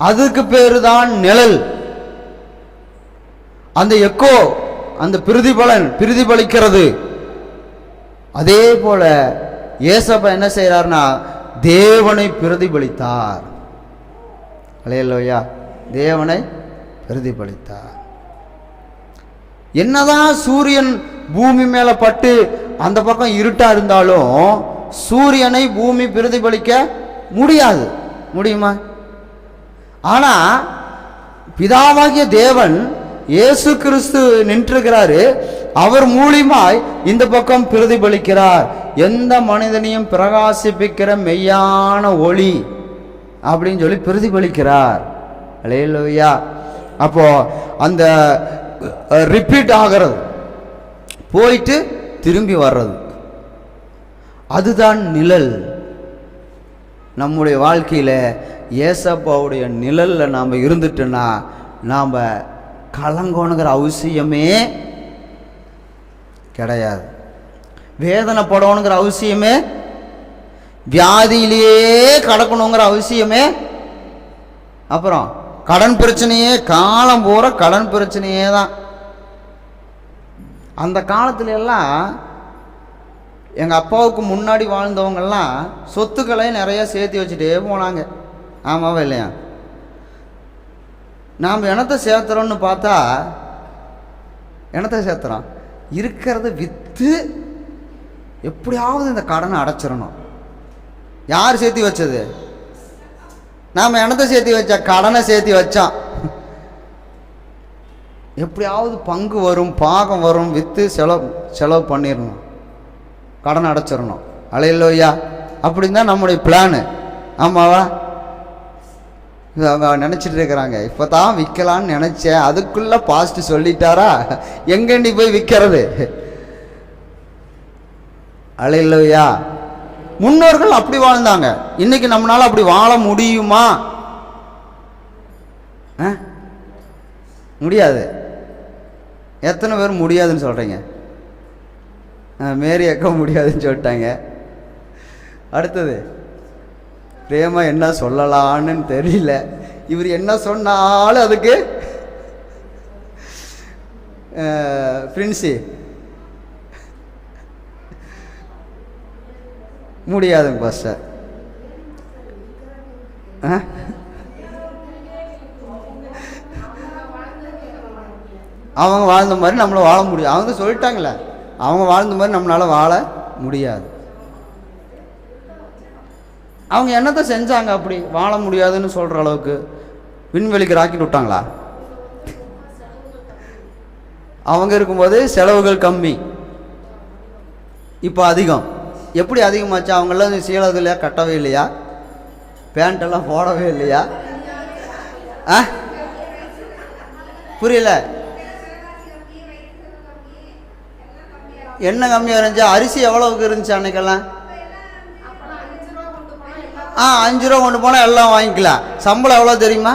அதுக்கு பேரு தான் நிழல். அந்த எக்கோ, அந்த பிரதிபலிக்கிறது. அதே போல ஏசப்பா என்ன செய்யறாருன்னா தேவனை பிரதிபலித்தார். அல்லேலூயா, தேவனை பிரதிபலித்தார். என்னதான் சூரியன் பூமி மேல பட்டு அந்த பக்கம் இருட்டா இருந்தாலும் சூரியனை பூமி பிரதிபலிக்க முடியாது. முடியுமா? ஆனா பிதாவாகிய தேவன் இயேசு கிறிஸ்து நின்றுகிறாரு, அவர் மூலியமாய் இந்த பக்கம் பிரதிபலிக்கிறார். எந்த மனிதனையும் பிரகாசிப்பிக்கிற மெய்யான ஒளி அப்படின்னு சொல்லி பிரதிபலிக்கிறார். அல்லேலூயா. அப்போ அந்த ரிப்பீட் ஆகிறது, போயிட்டு திரும்பி வர்றது, அதுதான் நிழல். நம்முடைய வாழ்க்கையில ஏசப்பாவுடைய நிழல்ல நாம் இருந்துட்டோன்னா நாம் கலங்கணுங்கிற அவசியமே கிடையாது, வேதனைப்படணுங்கிற அவசியமே, வியாதியிலேயே கடக்கணுங்கிற அவசியமே, அப்புறம் கடன் பிரச்சனையே, காலம் பூரா கடன் பிரச்சனையே தான். அந்த காலத்துல எல்லாம் எங்கள் அப்பாவுக்கு முன்னாடி வாழ்ந்தவங்கெல்லாம் சொத்துக்களை நிறைய சேர்த்து வச்சுட்டே போனாங்க. ஆமாவா இல்லையா? நாம் இனத்தை சேர்த்துறோன்னு பார்த்தா இனத்தை சேர்த்துறோம், இருக்கிறத விற்று எப்படியாவது இந்த கடனை அடைச்சிடணும். யார் சேர்த்தி வச்சது? நாம் இனத்தை சேர்த்தி வச்சா, கடனை சேர்த்தி வச்சான். எப்படியாவது பங்கு வரும், பாகம் வரும், விற்று செலவு பண்ணிடணும், கடன் அடைச்சிடணும். அல்லேலூயா. அப்படின்னு தான் நம்முடைய பிளானு. ஆமாவா? அவங்க நினச்சிட்டு இருக்கிறாங்க, இப்போ தான் விற்கலான்னு நினச்சேன், அதுக்குள்ளே பாஸ்ட் சொல்லிட்டாரா, எங்கண்டி போய் விற்கிறது? அல்லேலூயா. முன்னோர்கள் அப்படி வாழ்ந்தாங்க. இன்னைக்கு நம்மளால அப்படி வாழ முடியுமா? முடியாது. எத்தனை பேர் முடியாதுன்னு சொல்கிறீங்க? மேரி அக்கா முடியாதுன்னு சொல்லிட்டாங்க. அடுத்தது பிரேமா என்ன சொல்லலான்னு தெரியல. இவர் என்ன சொன்னாலும் அதுக்கு பிரின்சி முடியாதுங்க பாஸ்டர். அவங்க வாழ்ந்த மாதிரி நம்மளை வாழ முடியும். அவங்க சொல்லிட்டாங்களே, அவங்க வாழ்ந்த மாதிரி நம்மளால வாழ முடியாது. அவங்க என்னத்தை செஞ்சாங்க அப்படி வாழ முடியாதுன்னு சொல்கிற அளவுக்கு? விண்வெளிக்கு ராக்கெட் விட்டாங்களா? அவங்க இருக்கும்போது செலவுகள் கம்மி, இப்போ அதிகம். எப்படி அதிகமாச்சு? அவங்களாம் சீலது இல்லையா, கட்டவே இல்லையா, பேண்ட்டெல்லாம் போடவே இல்லையா? புரியல. என்ன கம்மியாக இருந்துச்சு? அரிசி எவ்வளவுக்கு இருந்துச்சு அன்னைக்கெல்லாம்? 5 ரூபா கொண்டு போனால் எல்லாம் வாங்கிக்கலாம். சம்பளம் எவ்வளோ தெரியுமா?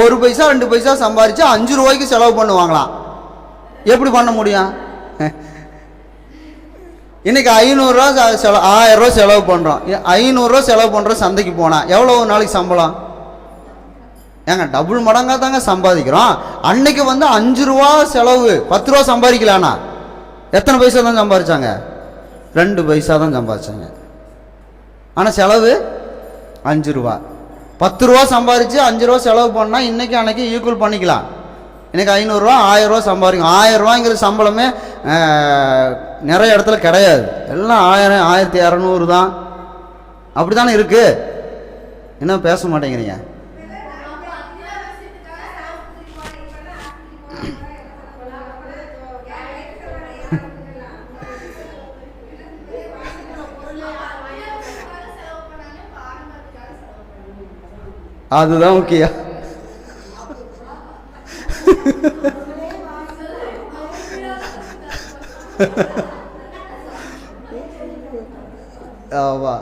1 பைசா 2 பைசா சம்பாரிச்சு 5 ரூபாய்க்கு செலவு பண்ணுவாங்களாம். எப்படி பண்ண முடியும்? இன்னைக்கு 500 ரூபா 1000 ரூபா செலவு பண்ணுறோம். 500 ரூபா செலவு பண்ணுறோம். சந்தைக்கு போனால் எவ்வளோ ஒரு நாளைக்கு சம்பளம்? ஏங்க டபுள் மடங்காக தாங்க சம்பாதிக்கிறோம். அன்னைக்கு 5 ரூபா செலவு 10 ரூபா சம்பாதிக்கலானா எத்தனை பைசா தான் சம்பாதிச்சாங்க? 2 பைசா தான் சம்பாதிச்சாங்க. ஆனால் செலவு 5 ரூபா. 10 ரூபா சம்பாதிச்சு 5 ரூபா செலவு பண்ணால் இன்னைக்கு அன்னைக்கு ஈக்குவல் பண்ணிக்கலாம். இன்னைக்கு 500 ரூபா 1000 ரூபா சம்பாதிக்கும். 1000 ரூபாங்கிற சம்பளமே நிறைய இடத்துல கிடையாது. எல்லாம் 1000 1200 தான். அப்படி தானே இருக்கு. என்ன பேச மாட்டேங்கிறீங்க? அதுதான் முக்கியம். ஆமா,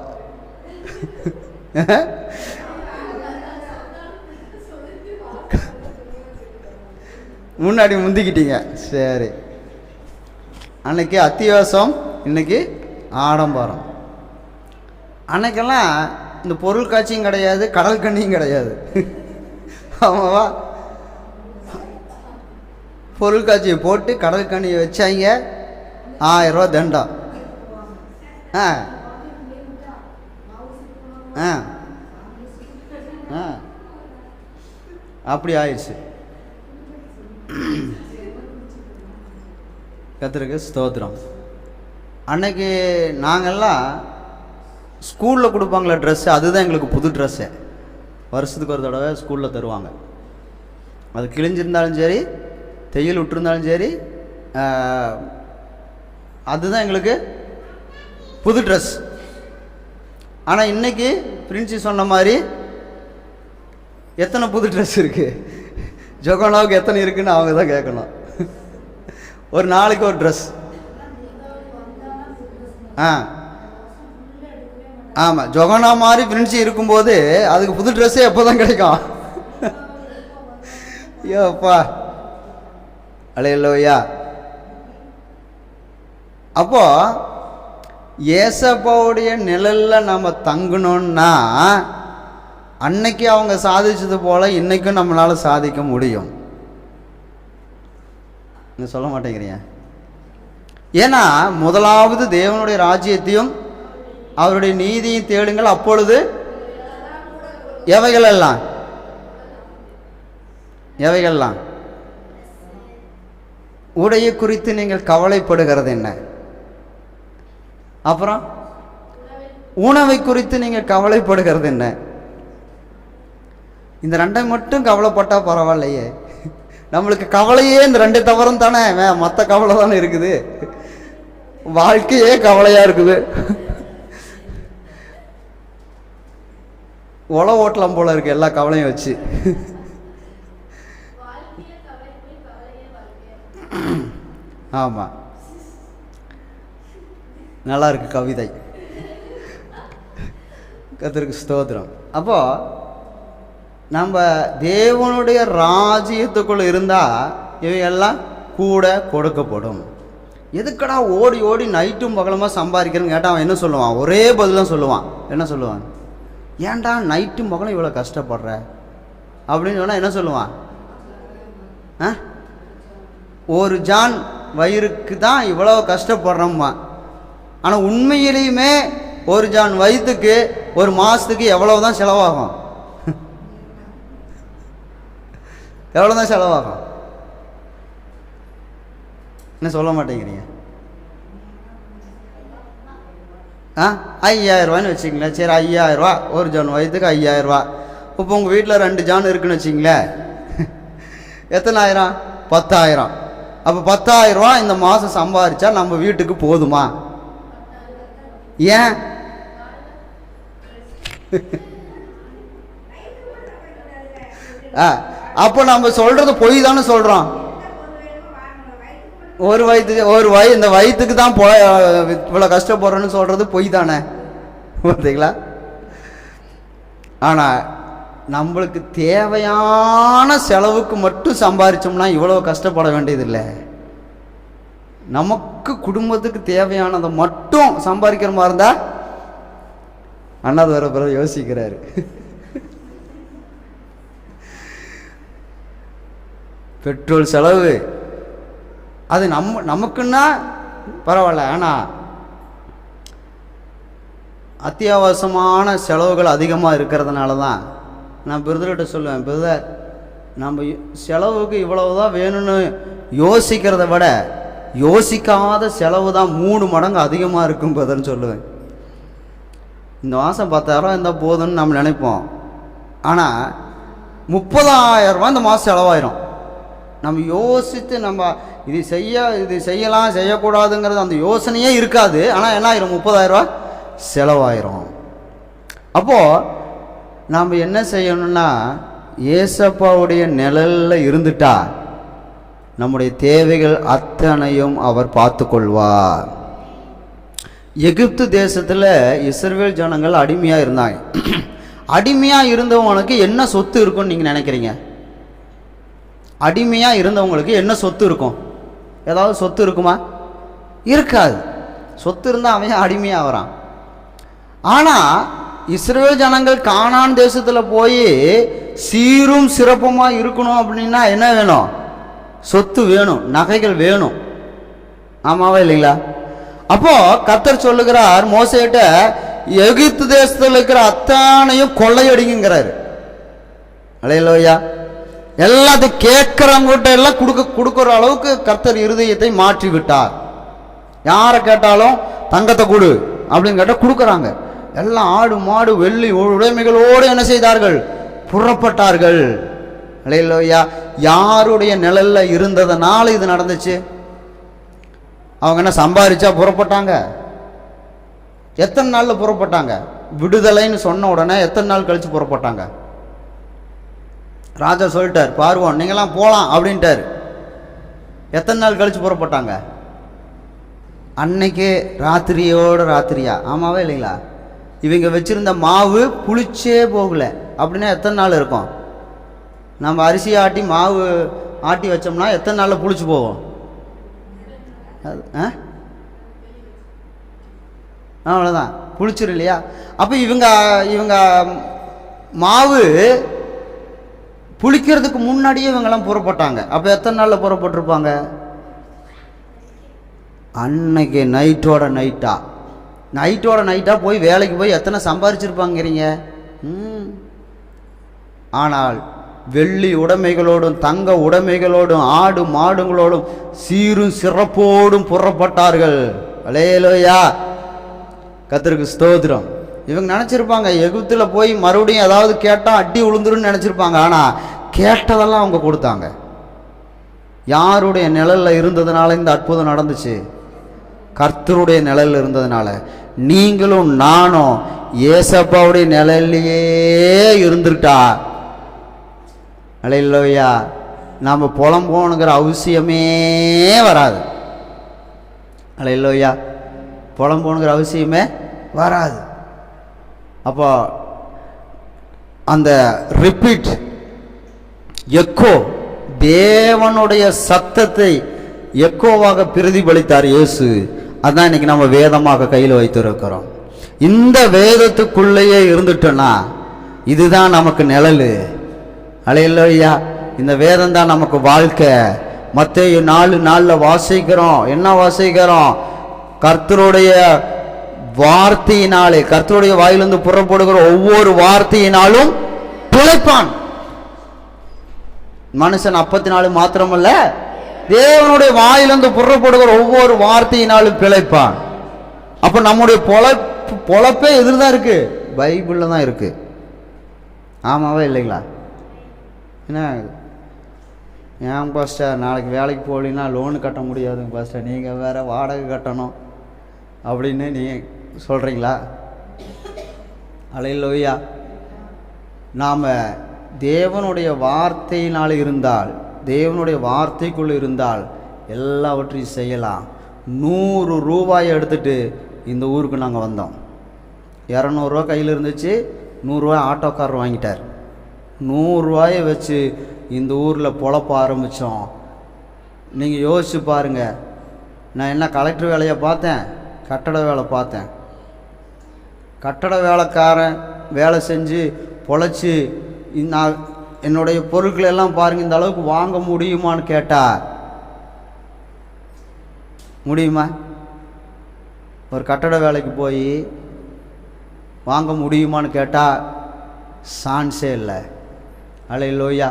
முன்னாடி முந்திக்கிட்டீங்க. சரி, அன்னைக்கு அத்தியாவசியம், இன்னைக்கு ஆடம்பரம். அன்னைக்கெல்லாம் இந்த பொருள் காட்சியும் கிடையாது, கடல் கண்ணியும் கிடையாது. ஆமாவா? பொருள் காட்சியை போட்டு கடல் கண்ணியை வச்சாங்க, 1000 ரூபா தண்டம். அப்படி ஆயிடுச்சு. கர்த்தருக்கு ஸ்தோத்திரம். அன்னைக்கு நாங்கள்லாம் ஸ்கூலில் கொடுப்பாங்களே ட்ரெஸ்ஸு, அதுதான் எங்களுக்கு புது ட்ரெஸ்ஸு. வருஷத்துக்கு ஒரு தடவை ஸ்கூலில் தருவாங்க. அது கிழிஞ்சிருந்தாலும் சரி, தையல் விட்டுருந்தாலும் சரி, அதுதான் எங்களுக்கு புது ட்ரெஸ். ஆனால் இன்னைக்கு பிரின்சி சொன்ன மாதிரி எத்தனை புது ட்ரெஸ் இருக்குது, ஜொகோனாவுக்கு எத்தனை இருக்குன்னு அவங்க தான் கேட்கணும். ஒரு நாளைக்கு ஒரு ட்ரெஸ். ஆமாம், ஜொகோனா மாதிரி பிரின்சி இருக்கும்போது அதுக்கு புது ட்ரெஸ்ஸே எப்போ தான் கிடைக்கும்? ஐயோப்பா, அல்லேலூயா. அப்போ ஏசப்பாவுடைய நிழலில் நம்ம தங்கணும்னா அன்னைக்கு அவங்க சாதிச்சது போல இன்னைக்கும் நம்மளால சாதிக்க முடியும். நீங்க சொல்ல மாட்டேங்கிறீங்க. ஏன்னா முதலாவது தேவனுடைய ராஜ்யத்தையும் அவருடைய நீதியும் தேடுங்கள், அப்பொழுது எவைகள் எல்லாம் எவைகள்லாம்? உடைய குறித்து நீங்கள் கவலைப்படுகிறது என்ன? அப்புறம் உணவை குறித்து நீங்கள் கவலைப்படுகிறது என்ன? இந்த ரெண்டை மட்டும் கவலைப்பட்டா பரவாயில்லையே. நம்மளுக்கு கவலையே இந்த ரெண்டு தவறும் தானே, மற்ற கவலை தானே இருக்குது. வாழ்க்கையே கவலையா இருக்குது. உழவு ஓட்டலாம் போல இருக்கு எல்லா கவலையும் வச்சு. ஆமா, நல்லா இருக்கு கவிதை. கர்த்தருக்கு ஸ்தோத்திரம். அப்போ நம்ம தேவனுடைய ராஜ்யத்துக்குள்ள இருந்தா இவையெல்லாம் கூட கொடுக்கப்படும். எதுக்கடா ஓடி ஓடி நைட்டும் பகலமா சம்பாதிக்கிறேன்னு கேட்டால் அவன் என்ன சொல்லுவான்? ஒரே பதிலாம் சொல்லுவான். என்ன சொல்லுவான்? ஏன்டா நைட்டும் பகலும் இவ்வளோ கஷ்டப்படுற அப்படின்னு சொன்னால் என்ன சொல்லுவான்? ஒரு ஜான் வயிறுக்கு தான் இவ்வளோ கஷ்டப்படுறோம்மா. ஆனால் உண்மையிலையுமே ஒரு ஜான் வயிற்றுக்கு ஒரு மாதத்துக்கு எவ்வளவுதான் செலவாகும்? எவ்வளோதான் செலவாகும்? என்ன சொல்ல மாட்டேங்கிறீங்க? 5000 ரூபான்னு வச்சுங்களேன். சரி, 5000 ரூபா ஒரு ஜான் வயிற்றுக்கு 5000 ரூபா. இப்போ உங்கள் வீட்டில் 2 ஜான் இருக்குன்னு வச்சிங்களேன். எத்தனை ஆயிரம்? 10,000. அப்போ 10,000 ரூபா இந்த மாதம் சம்பாதிச்சா நம்ம வீட்டுக்கு போதுமா? ஏன்? அப்போ நம்ம சொல்றது பொய் தானே சொல்றோம். இந்த வயிற்றுக்கு தான் இவ்வளோ கஷ்டப்படுறோன்னு சொல்றது பொய் தானே, பார்த்தீங்களா? ஆனா நம்மளுக்கு தேவையான செலவுக்கு மட்டும் சம்பாதிச்சோம்னா இவ்வளோ கஷ்டப்பட வேண்டியதில்லை. நமக்கு குடும்பத்துக்கு தேவையானதை மட்டும் சம்பாதிக்கிற மாதிரி இருந்தா அண்ணாது வர பிறகு யோசிக்கிறாரு. பெட்ரோல் செலவு அது நமக்குன்னா பரவாயில்ல. ஆனால் அத்தியாவசியமான செலவுகள் அதிகமாக இருக்கிறதுனால தான் நான் பிரதர்கிட்ட சொல்லுவேன், பிரதர் நம்ம செலவுக்கு இவ்வளவுதான் வேணும்னு யோசிக்கிறத விட யோசிக்காத செலவு தான் 3 மடங்கு அதிகமாக இருக்கும் பிரதர்ன்னு சொல்லுவேன். இந்த மாதம் 10,000 இருந்தால் போதும்னு நம்ம நினைப்போம். ஆனால் 30,000 ரூபா இந்த மாதம் செலவாயிரும். நம்ம யோசித்து நம்ம இது செய்யலாம் செய்யக்கூடாதுங்கிறது அந்த யோசனையே இருக்காது. ஆனால் என்ன ஆயிரும்? 30,000 ரூபா செலவாயிரும். அப்போது நாம் என்ன செய்யணும்னா ஏசப்பாவுடைய நிழலில் இருந்துட்டா நம்முடைய தேவைகள் அத்தனையும் அவர் பார்த்து கொள்வார். எகிப்து தேசத்தில் இஸ்ரவேல் ஜனங்கள் அடிமையாக இருந்தாங்க. அடிமையாக இருந்தவங்களுக்கு என்ன சொத்து இருக்கும்னு நீங்கள் நினைக்கிறீங்க? அடிமையாக இருந்தவங்களுக்கு என்ன சொத்து இருக்கும்? ஏதாவது சொத்து இருக்குமா? இருக்காது. சொத்து இருந்தால் அவன் அடிமையாக வரான். ஆனால் இஸ்ரவேல் ஜனங்கள் கானான் தேசத்தில் போய் சீரும் சிறப்புமாக இருக்கணும் அப்படின்னா என்ன வேணும்? சொத்து வேணும், நகைகள் வேணும். ஆமாவா இல்லைங்களா? அப்போ கர்த்தர் சொல்லுகிறார் மோசேட்ட, எகிப்து தேசத்தில் இருக்கிற அத்தனையும் கொள்ளையடிங்கிறாரு. அல்லேலூயா. எல்லாத்தையும் கேட்கிறவங்கிட்ட எல்லாம் கொடுக்குற அளவுக்கு கர்த்தர் இருதயத்தை மாற்றி விட்டார். யாரை கேட்டாலும் தங்கத்தை கொடு அப்படின்னு கேட்டால் கொடுக்குறாங்க. எல்லாம் ஆடு மாடு வெள்ளி உடைமைகளோடு என்ன செய்தார்கள்? புறப்பட்டார்கள். அல்லேலூயா. யாருடைய நிழல்ல இருந்ததனால இது நடந்துச்சு? அவங்க என்ன சம்பாதிச்சா புறப்பட்டாங்க? எத்தனை நாள்ல புறப்பட்டாங்க? விடுதலைன்னு சொன்ன உடனே எத்தனை நாள் கழிச்சு புறப்பட்டாங்க? ராஜா சொல்லிட்டார், பார்வோன் நீங்களாம் போகலாம் அப்படின்ட்டார். எத்தனை நாள் கழிச்சு புறப்பட்டாங்க? அன்னைக்கே ராத்திரியோட ராத்திரியா? ஆமாவே இல்லைங்களா? இவங்க வச்சிருந்த மாவு புளிச்சே போகல அப்படின்னா எத்தனை நாள் இருக்கும்? நம்ம அரிசி ஆட்டி மாவு ஆட்டி வச்சோம்னா எத்தனை நாளில் புளிச்சு போவோம்? அவ்வளோதான், புளிச்சிரும் இல்லையா? அப்போ இவங்க மாவு புளிக்கிறதுக்கு முன்னாடியே இவங்கெல்லாம் புறப்பட்டாங்க. அப்போ எத்தனை நாளில் புறப்பட்டிருப்பாங்க? அன்னைக்கு நைட்டோட நைட்டாக போய் வேலைக்கு போய் எத்தனை சம்பாதிச்சிருப்பாங்கிறீங்க? ஆனால் வெள்ளி உடைமைகளோடும் தங்க உடைமைகளோடும் ஆடு மாடுங்களோடும் சீரும் சிறப்போடும் புறப்பட்டார்கள். அல்லேலூயா, கர்த்தருக்கு ஸ்தோத்திரம். இவங்க நினச்சிருப்பாங்க எகிப்தில் போய் மறுபடியும் ஏதாவது கேட்டால் அடி உளுந்துருன்னு நினச்சிருப்பாங்க. ஆனால் கேட்டதெல்லாம் அவங்க கொடுத்தாங்க. யாருடைய நிழலில் இருந்ததுனால இந்த அற்புதம் நடந்துச்சு? கர்த்தருடைய நிழலில் இருந்ததுனால. நீங்களும் நானும் ஏசப்பாவுடைய நிழல்லையே இருந்துட்டா, அல்லேலூயா, நாம் புலம்போனுங்கிற அவசியமே வராது. அல்லேலூயா, புலம்போனுங்கிற அவசியமே வராது. அப்போ அந்த ரிப்பீட் எக்கோ, தேவனுடைய சத்தத்தை எக்கோவாக பிரதிபலித்தார் இயேசு. அதான் இன்னைக்கு நம்ம வேதமாக கையில் வைத்திருக்கிறோம். இந்த வேதத்துக்குள்ளேயே இருந்துட்டோன்னா இதுதான் நமக்கு நிழல். அல்லேலூயா, இந்த வேதம் தான் நமக்கு வாழ்க்கை. மத்தேயு 4:4 வாசிக்கிறோம். என்ன வாசிக்கிறோம்? கர்த்தருடைய வார்த்தையினாலே, கர்த்தருடைய வாயிலிருந்து புறப்படுகிற ஒவ்வொரு வார்த்தையினாலும் பிழைப்பான். மனுஷன் அப்பத்தினால மாத்திரமல்ல, தேவனுடைய வாயிலிருந்து புறப்படுகிற ஒவ்வொரு வார்த்தையினாலும் பிழைப்பான். அப்ப நம்முடைய பொழப்பே எதிர்தான் இருக்கு, பைபிள்ல தான் இருக்கு. ஆமாவா இல்லைங்களா? என்ன ஏன் பாஸ்டர் நாளைக்கு வேலைக்கு போகலின்னா லோனு கட்ட முடியாதுங்க பாஸ்டர், நீங்கள் வேற வாடகை கட்டணும் அப்படின்னு நீங்கள் சொல்கிறீங்களா? அல்லேலூயா, நாம் தேவனுடைய வார்த்தையினால் இருந்தால், தேவனுடைய வார்த்தைக்குள்ளே இருந்தால் எல்லாவற்றையும் செய்யலாம். 100 ரூபாயை எடுத்துட்டு இந்த ஊருக்கு நாங்கள் வந்தோம். 200 ரூபா கையில் இருந்துச்சு, 100 ரூபா ஆட்டோக்காரர் வாங்கிட்டார். 100 ரூபாயை வச்சு இந்த ஊரில் பொழப்ப ஆரம்பித்தோம். நீங்கள் யோசிச்சு பாருங்கள். நான் என்ன கலெக்டர் வேலையை பார்த்தேன், கட்டட வேலை பார்த்தேன். கட்டட வேலைக்காரன் வேலை செஞ்சு பொழைச்சி நான் என்னுடைய பொருட்களை எல்லாம் பாருங்கள், இந்த அளவுக்கு வாங்க முடியுமான்னு கேட்டா முடியுமா? ஒரு கட்டட வேலைக்கு போய் வாங்க முடியுமான்னு கேட்டால் சான்ஸே இல்லை. அல்லேலூயா.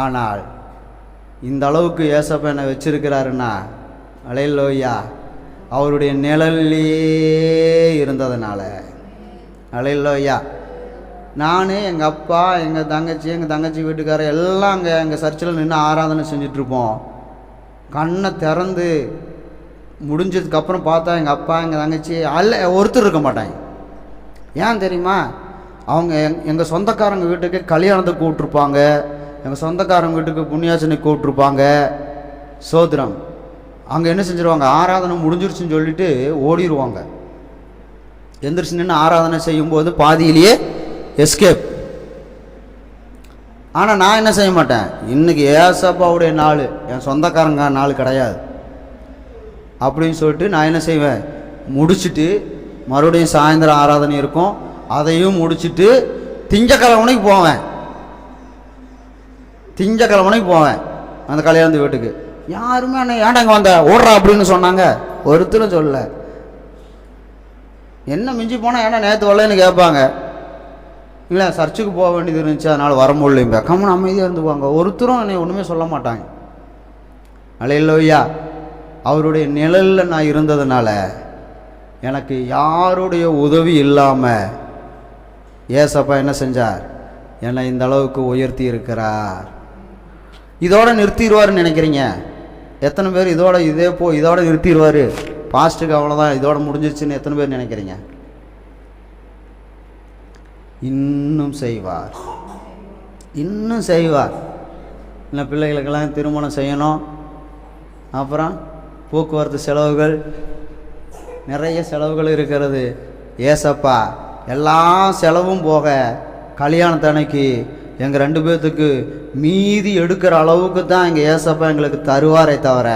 ஆனால் இந்த அளவுக்கு ஏசப்பா என்னை வச்சிருக்கிறாருன்னா, அல்லேலூயா, அவருடைய நிழலிலே இருந்ததுனால. அல்லேலூயா. நான், எங்கள் அப்பா, எங்கள் தங்கச்சி வீட்டுக்காரர் எல்லாம் அங்கே எங்கள் சர்ச்சில் நின்று ஆராதனை செஞ்சிட்ருப்போம். கண்ணை திறந்து முடிஞ்சதுக்கப்புறம் பார்த்தா எங்கள் அப்பா, எங்கள் தங்கச்சி ஒருத்தர் இருக்க மாட்டாங்க. ஏன் தெரியுமா? அவங்க எங்கள் சொந்தக்காரங்க வீட்டுக்கு கல்யாணத்துக்கு கூப்பிட்ருப்பாங்க, எங்கள் சொந்தக்காரங்க வீட்டுக்கு புண்ணியாசனை கூப்பிட்ருப்பாங்க. சோத்திரம். அங்கே என்ன செஞ்சுருவாங்க, ஆராதனை முடிஞ்சிருச்சுன்னு சொல்லிட்டு ஓடிடுவாங்க. எந்திரிச்சு நின்று ஆராதனை செய்யும்போது பாதியிலேயே எஸ்கேப். ஆனால் நான் என்ன செய்ய மாட்டேன், இன்றைக்கி ஏசப்பாவுடைய நாள், என் சொந்தக்காரங்க நாள் கிடையாது அப்படின்னு சொல்லிட்டு நான் என்ன செய்வேன், முடிச்சுட்டு மறுபடியும் சாயந்தரம் ஆராதனை இருக்கும், அதையும் முடிச்சுட்டு திங்கக்கிழமைக்கு போவேன். திங்கக்கிழமைக்கு போவேன் அந்த கல்யாணத்து வீட்டுக்கு. யாருமே என்ன ஏண்டாங்க வந்த ஓடுறா அப்படின்னு சொன்னாங்க, ஒருத்தரும் சொல்லலை. என்ன மிஞ்சி போனால் ஏன்னா நேற்று வரலன்னு கேட்பாங்க. இல்லை சர்ச்சுக்கு போக வேண்டியது இருந்துச்சு அதனால் வர முடியலைங்க, கம்மன் அமைதியாக இருந்துக்குவாங்க. ஒருத்தரும் என்னை ஒன்றுமே சொல்ல மாட்டாங்க. அல்லேலூயா. அவருடைய நிழலில் நான் இருந்ததுனால எனக்கு யாருடைய உதவி இல்லாமல் ஏசப்பா என்ன செஞ்சார், என்னை இந்த அளவுக்கு உயர்த்தி இருக்கிறார். இதோட நிறுத்திடுவார்னு நினைக்கிறீங்க? எத்தனை பேர் இதோட நிறுத்திடுவார், பாஸ்ட்டுக்கு அவ்வளோதான் இதோட முடிஞ்சிருச்சுன்னு எத்தனை பேர் நினைக்கிறீங்க? இன்னும் செய்வார், இன்னும் செய்வார். இல்லை பிள்ளைகளுக்கெல்லாம் திருமணம் செய்யணும், அப்புறம் போக்குவரத்து செலவுகள், நிறைய செலவுகள் இருக்கிறது. ஏசப்பா எல்லா செலவும் போக கல்யாணத்தன்னைக்கு எங்கள் 2 பேர்த்துக்கு மீதி எடுக்கிற அளவுக்கு தான் எங்கள் ஏசப்பா எங்களுக்கு தருவாரே தவிர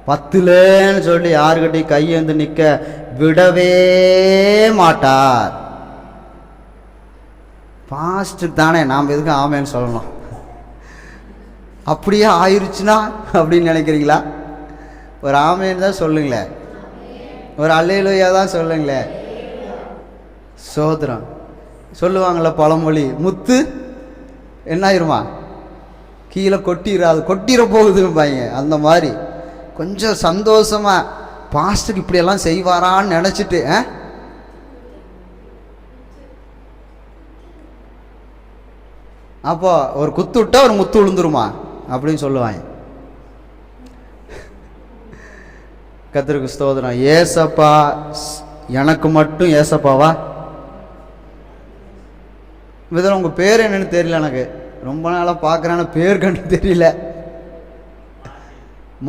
பத்துலேன்னு சொல்லி யாருக்கிட்டையும் கையேந்து நிற்க விடவே மாட்டார். பாஸ்ட்டுக்கு தானே நாம் எதுக்கு ஆமேன்னு சொல்லணும்? அப்படியே ஆயிடுச்சுன்னா அப்படின்னு நினைக்கிறீங்களா? ஒரு ஆமேன்னு தான் சொல்லுங்களேன், ஒரு அல்லேலூயா தான் சொல்லுங்களேன். சோதரம் சொல்லுவாங்கள பழமொழி, முத்து என்ன ஆயிருமா? கீழே கொட்டிட போகுதும்பாங்க. அந்த மாதிரி கொஞ்சம் சந்தோஷமா பாஸ்டர் இப்படியெல்லாம் செய்வாரான்னு நினச்சிட்டு அப்போ ஒரு குத்து விட்டா ஒரு முத்து விழுந்துருமா அப்படின்னு சொல்லுவாங்க. கர்த்தருக்கு ஸ்தோத்திரம். ஏசப்பா எனக்கு மட்டும் ஏசப்பாவா? இதில் உங்கள் பேர் என்னன்னு தெரியல, எனக்கு ரொம்ப நாளாக பார்க்குறேன்னு பேர் கண்டு தெரியல.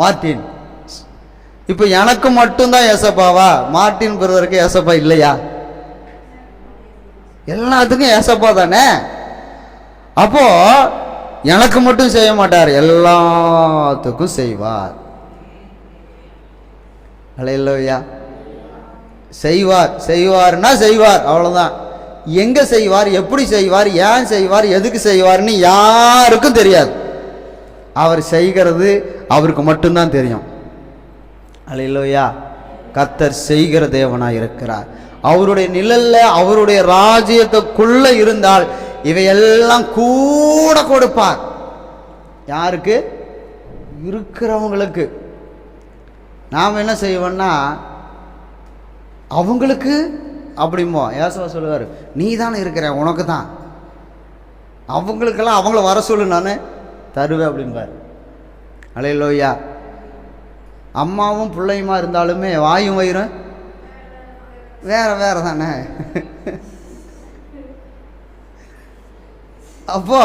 மார்ட்டின். இப்போ எனக்கு மட்டும்தான் ஏசப்பாவா? மார்ட்டின் பிரதருக்கு ஏசப்பா இல்லையா? எல்லாத்துக்கும் ஏசப்பா தானே. அப்போ எனக்கு மட்டும் செய்ய மாட்டார், எல்லாத்துக்கும் செய்வார். அல்லேலூயா. செய்வார்னா செய்வார், அவ்வளோதான். எங்க செய்வார், எப்படி செய்வார், ஏன் செய்வார், எதுக்கு செய்வார்னு யாருக்கும் தெரியாது. அவர் செய்கிறது அவருக்கு மட்டும்தான் தெரியும். அல்லேலூயா. கர்த்தர் செய்கிற தேவனாய் இருக்கிறார். அவருடைய நிழல்ல அவருடைய ராஜ்யத்துக்குள்ள இருந்தால் இவையெல்லாம் கூட கொடுப்பார். யாருக்கு? இருக்கிறவங்களுக்கு. நாம் என்ன செய்வோம்னா அவங்களுக்கு அப்படிமோ. ஏசவா சொல்லுவார், நீ தானே இருக்கிற, உனக்கு தான். அவங்களுக்கெல்லாம் அவங்கள வர சொல்லு, நான் தருவேன் அப்படின்பார். அல்லேலூயா. அம்மாவும் பிள்ளையுமா இருந்தாலுமே வாயும் வயிறும் வேற வேற தானே. அப்போ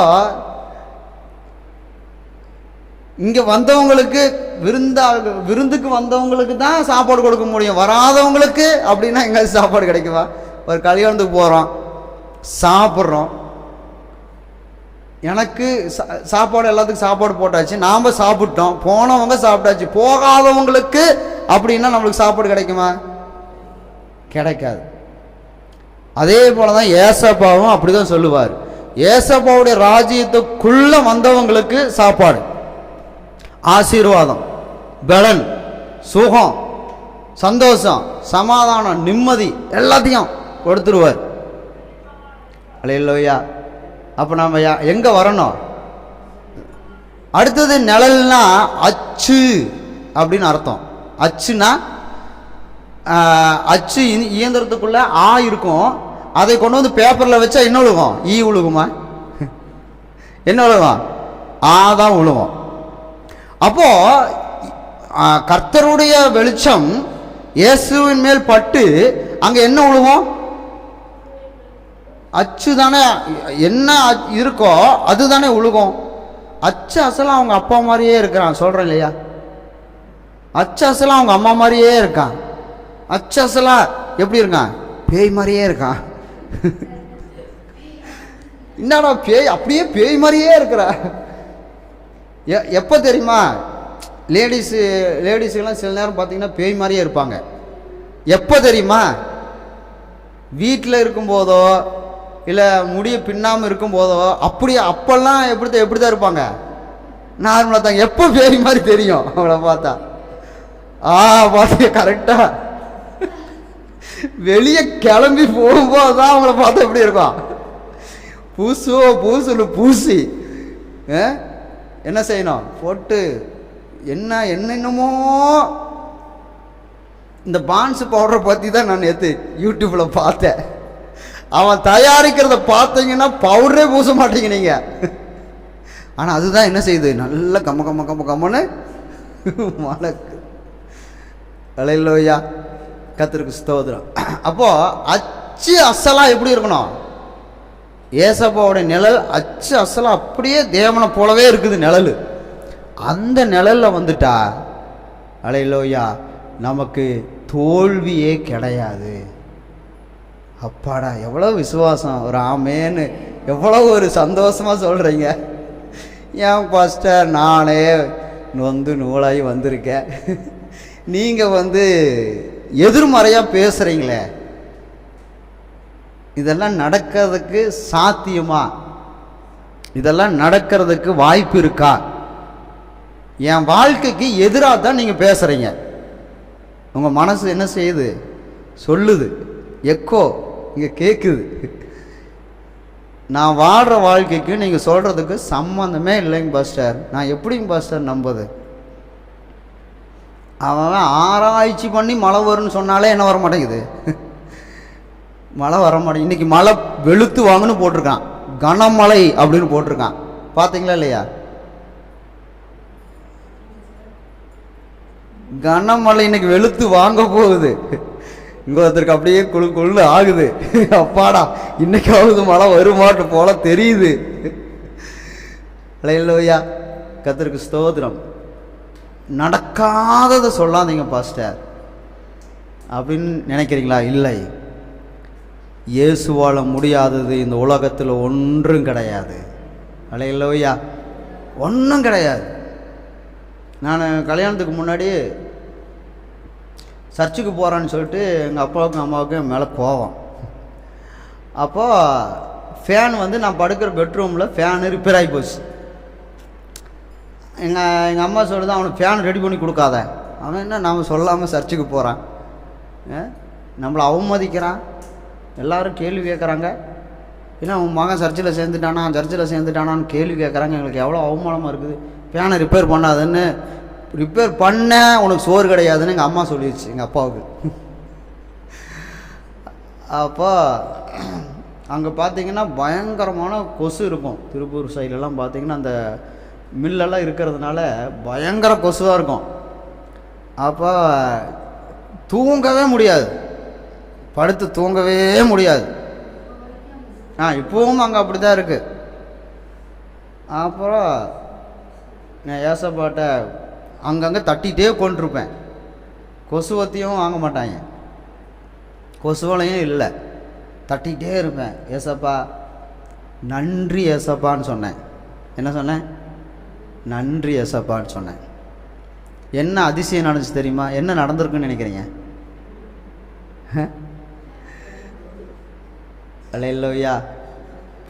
இங்க வந்தவங்களுக்கு விருந்துக்கு வந்தவங்களுக்கு தான் சாப்பாடு கொடுக்க முடியும். வராதவங்களுக்கு அப்படின்னா எங்காவது சாப்பாடு கிடைக்குமா? ஒரு கல்யாணத்துக்கு போகிறோம், சாப்பிட்றோம், எனக்கு சாப்பாடு எல்லாத்துக்கும் சாப்பாடு போட்டாச்சு, நாம் சாப்பிட்டோம், போனவங்க சாப்பிட்டாச்சு. போகாதவங்களுக்கு அப்படின்னா நம்மளுக்கு சாப்பாடு கிடைக்குமா? கிடைக்காது. அதே போல தான் ஏசப்பாவும் அப்படி தான் சொல்லுவார். ஏசப்பாவுடைய ராஜ்யத்துக்குள்ள வந்தவங்களுக்கு சாப்பாடு, ஆசீர்வாதம், பலன், சுகம், சந்தோஷம், சமாதானம், நிம்மதி எல்லாத்தையும் கொடுத்துருவார். அல்லேலூயா. அப்போ நம்ம எங்கே வரணும்? அடுத்தது நிழல்னா அச்சு அப்படின்னு அர்த்தம். அச்சுனா அச்சு இயந்திரத்துக்குள்ள ஆ இருக்கும், அதை கொண்டு வந்து பேப்பரில் வச்சா என்ன விழுகும்? ஈ விழுகுமா? என்ன விழுகும்? ஆ தான் விழுகும். அப்போ கர்த்தருடைய வெளிச்சம் இயேசுவின் மேல் பட்டு அங்க என்ன விழுகும்? அச்சு தானே. என்ன இருக்கோ அதுதானே விழுகும். அச்சு அசலா அவங்க அப்பா மாதிரியே இருக்கிறான், சொல்றேன் இல்லையா? அச்சு அசலா அவங்க அம்மா மாதிரியே இருக்கான். அச்சு அசலா எப்படி இருக்கான்? பேய் மாதிரியே இருக்கான். என்னடா பேய், அப்படியே பேய் மாதிரியே இருக்கிற. எப்போ தெரியுமா? லேடிஸுக்கெல்லாம் சில நேரம் பார்த்தீங்கன்னா பேய் மாதிரியே இருப்பாங்க. எப்போ தெரியுமா? வீட்டில் இருக்கும்போதோ இல்லை முடிய பின்னாமல் இருக்கும்போதோ அப்பெல்லாம் எப்படி தான் இருப்பாங்க? நார்மலாக தாங்க. எப்போ பேய் மாதிரி தெரியும் அவங்கள பார்த்தா? பார்த்து கரெக்டாக வெளியே கிளம்பி போகும்போது தான் அவங்கள பார்த்தா எப்படி இருக்கும்? பூசி என்ன செய்யணும்? போட்டு என்னமோ இந்த பான்ஸ் பவுடரை பற்றி தான் நான் நேற்று யூடியூப்பில் பார்த்தேன். அவன் தயாரிக்கிறத பார்த்தீங்கன்னா பவுடரே பூச மாட்டீங்க நீங்கள். ஆனால் அதுதான் என்ன செய்யுது? நல்ல கம்மன்னு மலக்கு. அல்லேலூயா. கர்த்தருக்கு ஸ்தோத்திரம். அப்போ அச்சு அசலா எப்படி இருக்கணும்? ஏசப்பாவோட நிழல் அச்சு அசலா அப்படியே தேவனை போலவே இருக்குது நிழல். அந்த நிழல்ல வந்துட்டா அல்லேலூயா நமக்கு தோல்வியே கிடையாது. அப்பாடா, எவ்வளோ விசுவாசம்! ஒரு ஆமேன்னு எவ்வளோ ஒரு சந்தோஷமா சொல்றீங்க. ஏன் பாஸ்டர், நானே நூலாகி வந்திருக்கேன், நீங்கள் எதிர்மறையாக பேசுகிறீங்களே, இதெல்லாம் நடக்கிறதுக்கு சாத்தியமா? இதெல்லாம் நடக்கிறதுக்கு வாய்ப்பு இருக்கா? என் வாழ்க்கைக்கு எதிராக தான் நீங்கள் பேசுகிறீங்க. உங்கள் மனசு என்ன செய்யுது? சொல்லுது, எக்கோ இங்கே கேட்குது. நான் வாழ்கிற வாழ்க்கைக்கு நீங்கள் சொல்கிறதுக்கு சம்மந்தமே இல்லைங்க பாஸ்டர். நான் எப்படிங்க பாஸ்டர் நம்புது? அவன் ஆராய்ச்சி பண்ணி மழை வரும்னு சொன்னாலே என்ன வர மாட்டேங்குது, மழை வர மாட்டேங்குது. இன்றைக்கி மழை வெளுத்து வாங்கன்னு போட்டிருக்கான், கனமழை அப்படின்னு போட்டிருக்கான். பார்த்தீங்களா இல்லையா? கனமழை இன்னைக்கு வெளுத்து வாங்க போகுது. இங்கே ஒருத்தருக்கு அப்படியே குழு ஆகுது. அப்பாடா இன்னைக்காவது மழை வருமாட்டு போல தெரியுது. அல்லேலூயா, கர்த்தருக்கு ஸ்தோத்திரம். நடக்காததை சொல்லாதீங்க பாஸ்டர் அப்படின்னு நினைக்கிறீங்களா? இல்லை, இயேசுவால முடியாதது இந்த உலகத்தில் ஒன்றும் கிடையாது. அல்லேலூயா, ஒன்றும் கிடையாது. நான் கல்யாணத்துக்கு முன்னாடி சர்ச்சுக்கு போகிறேன்னு சொல்லிட்டு எங்கள் அப்பாவுக்கும் அம்மாவுக்கும் என் மேலே கோவம். அப்போது ஃபேன் நான் படுக்கிற பெட்ரூமில் ஃபேனு ரிப்பேர் ஆகி போச்சு. எங்கள் அம்மா சொல்லுது, அவனுக்கு ஃபேன் ரெடி பண்ணி கொடுக்காத. அவன் என்ன நாம் சொல்லாமல் சர்ச்சுக்கு போகிறான், நம்மளை அவமதிக்கிறான், எல்லோரும் கேள்வி கேட்குறாங்க. ஏன்னா அவன் மகன் சர்ச்சில் சேர்ந்துட்டானான்னு கேள்வி கேட்குறாங்க. எங்களுக்கு எவ்வளோ அவமானமாக இருக்குது. ஃபேனை ரிப்பேர் பண்ணாதுன்னு, ரிப்பேர் பண்ண உனக்கு சோறு கிடையாதுன்னு எங்கள் அம்மா சொல்லிடுச்சு எங்கள் அப்பாவுக்கு. அப்போ அங்கே பார்த்தீங்கன்னா பயங்கரமான கொசு இருக்கும். திருப்பூர் சைட்லலாம் பார்த்தீங்கன்னா அந்த மில்லெல்லாம் இருக்கிறதுனால பயங்கர கொசுவாக இருக்கும். அப்போ தூங்கவே முடியாது, படுத்து தூங்கவே முடியாது. இப்போவும் அங்கே அப்படி தான் இருக்குது. அப்புறம் நான் ஏசப்பாட்ட அங்கங்கே தட்டிகிட்டே கொண்டிருப்பேன். கொசுவத்தையும் வாங்க மாட்டாங்க, கொசுவலையும் இல்லை, தட்டிகிட்டே இருப்பேன். ஏசப்பா நன்றி ஏசப்பான்னு சொன்னேன். என்ன சொன்னேன்? நன்றி ஏசப்பான்னு சொன்னேன். என்ன அதிசயம் நடந்துச்சு தெரியுமா? என்ன நடந்திருக்குன்னு நினைக்கிறீங்க? அல்லேலூயா,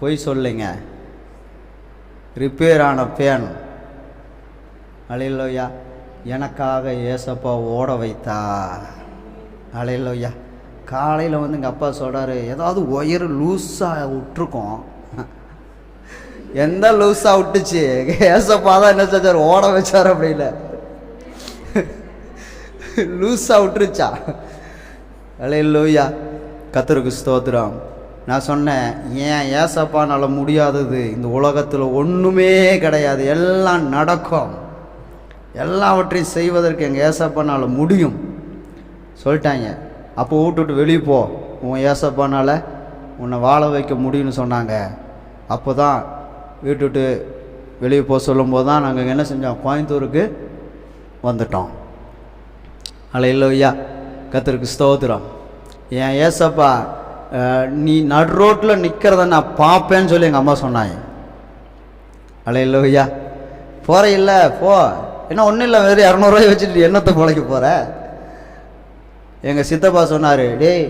போய் சொல்லுங்க, ரிப்பேர் ஆன ஃபேன் அல்லேலூயா எனக்காக ஏசப்பா ஓட வைத்தா. அல்லேலூயா. காலையில் எங்கள் அப்பா சொல்கிறாரு, ஏதாவது ஒயர் லூஸாக விட்டுருக்கோம். எந்த லூஸாக விட்டுச்சு? ஏசப்பா தான் என்ன செஞ்சார், ஓட வச்சார். அப்படில லூஸாக விட்டுருச்சா? அல்லேலூயா, கர்த்தருக்கு ஸ்தோத்திரம். நான் சொன்னேன், ஏன் ஏசப்பானால முடியாதது இந்த உலகத்தில் ஒன்றுமே கிடையாது, எல்லாம் நடக்கும். எல்லாவற்றையும் செய்வதற்கு எங்கள் ஏசப்பானால் முடியும் சொல்லிட்டாங்க. அப்போ விட்டு வெளியே போ, உன் ஏசப்பானால் உன்னை வாழ வைக்க முடியும்னு சொன்னாங்க. அப்போ தான் வீட்டுவிட்டு வெளியே போக சொல்லும்போது தான் நாங்கள் என்ன செஞ்சோம், கோயம்புத்தூருக்கு வந்துட்டோம். அல்லேலூயா, கர்த்தருக்கு ஸ்தோத்திரம். என் ஏசப்பா நீ நடு ரோட்டில் நிற்கிறத நான் பார்ப்பேன்னு சொல்லி எங்கள் அம்மா சொன்னாங்க. அல்லேலூயா. போகிற இல்லை போ, என்ன ஒன்றும் இல்லை, வெறும் 200 ரூபாய் வச்சுட்டு என்னத்தை பிழைக்க போகிற? எங்கள் சித்தப்பா சொன்னார், டேய்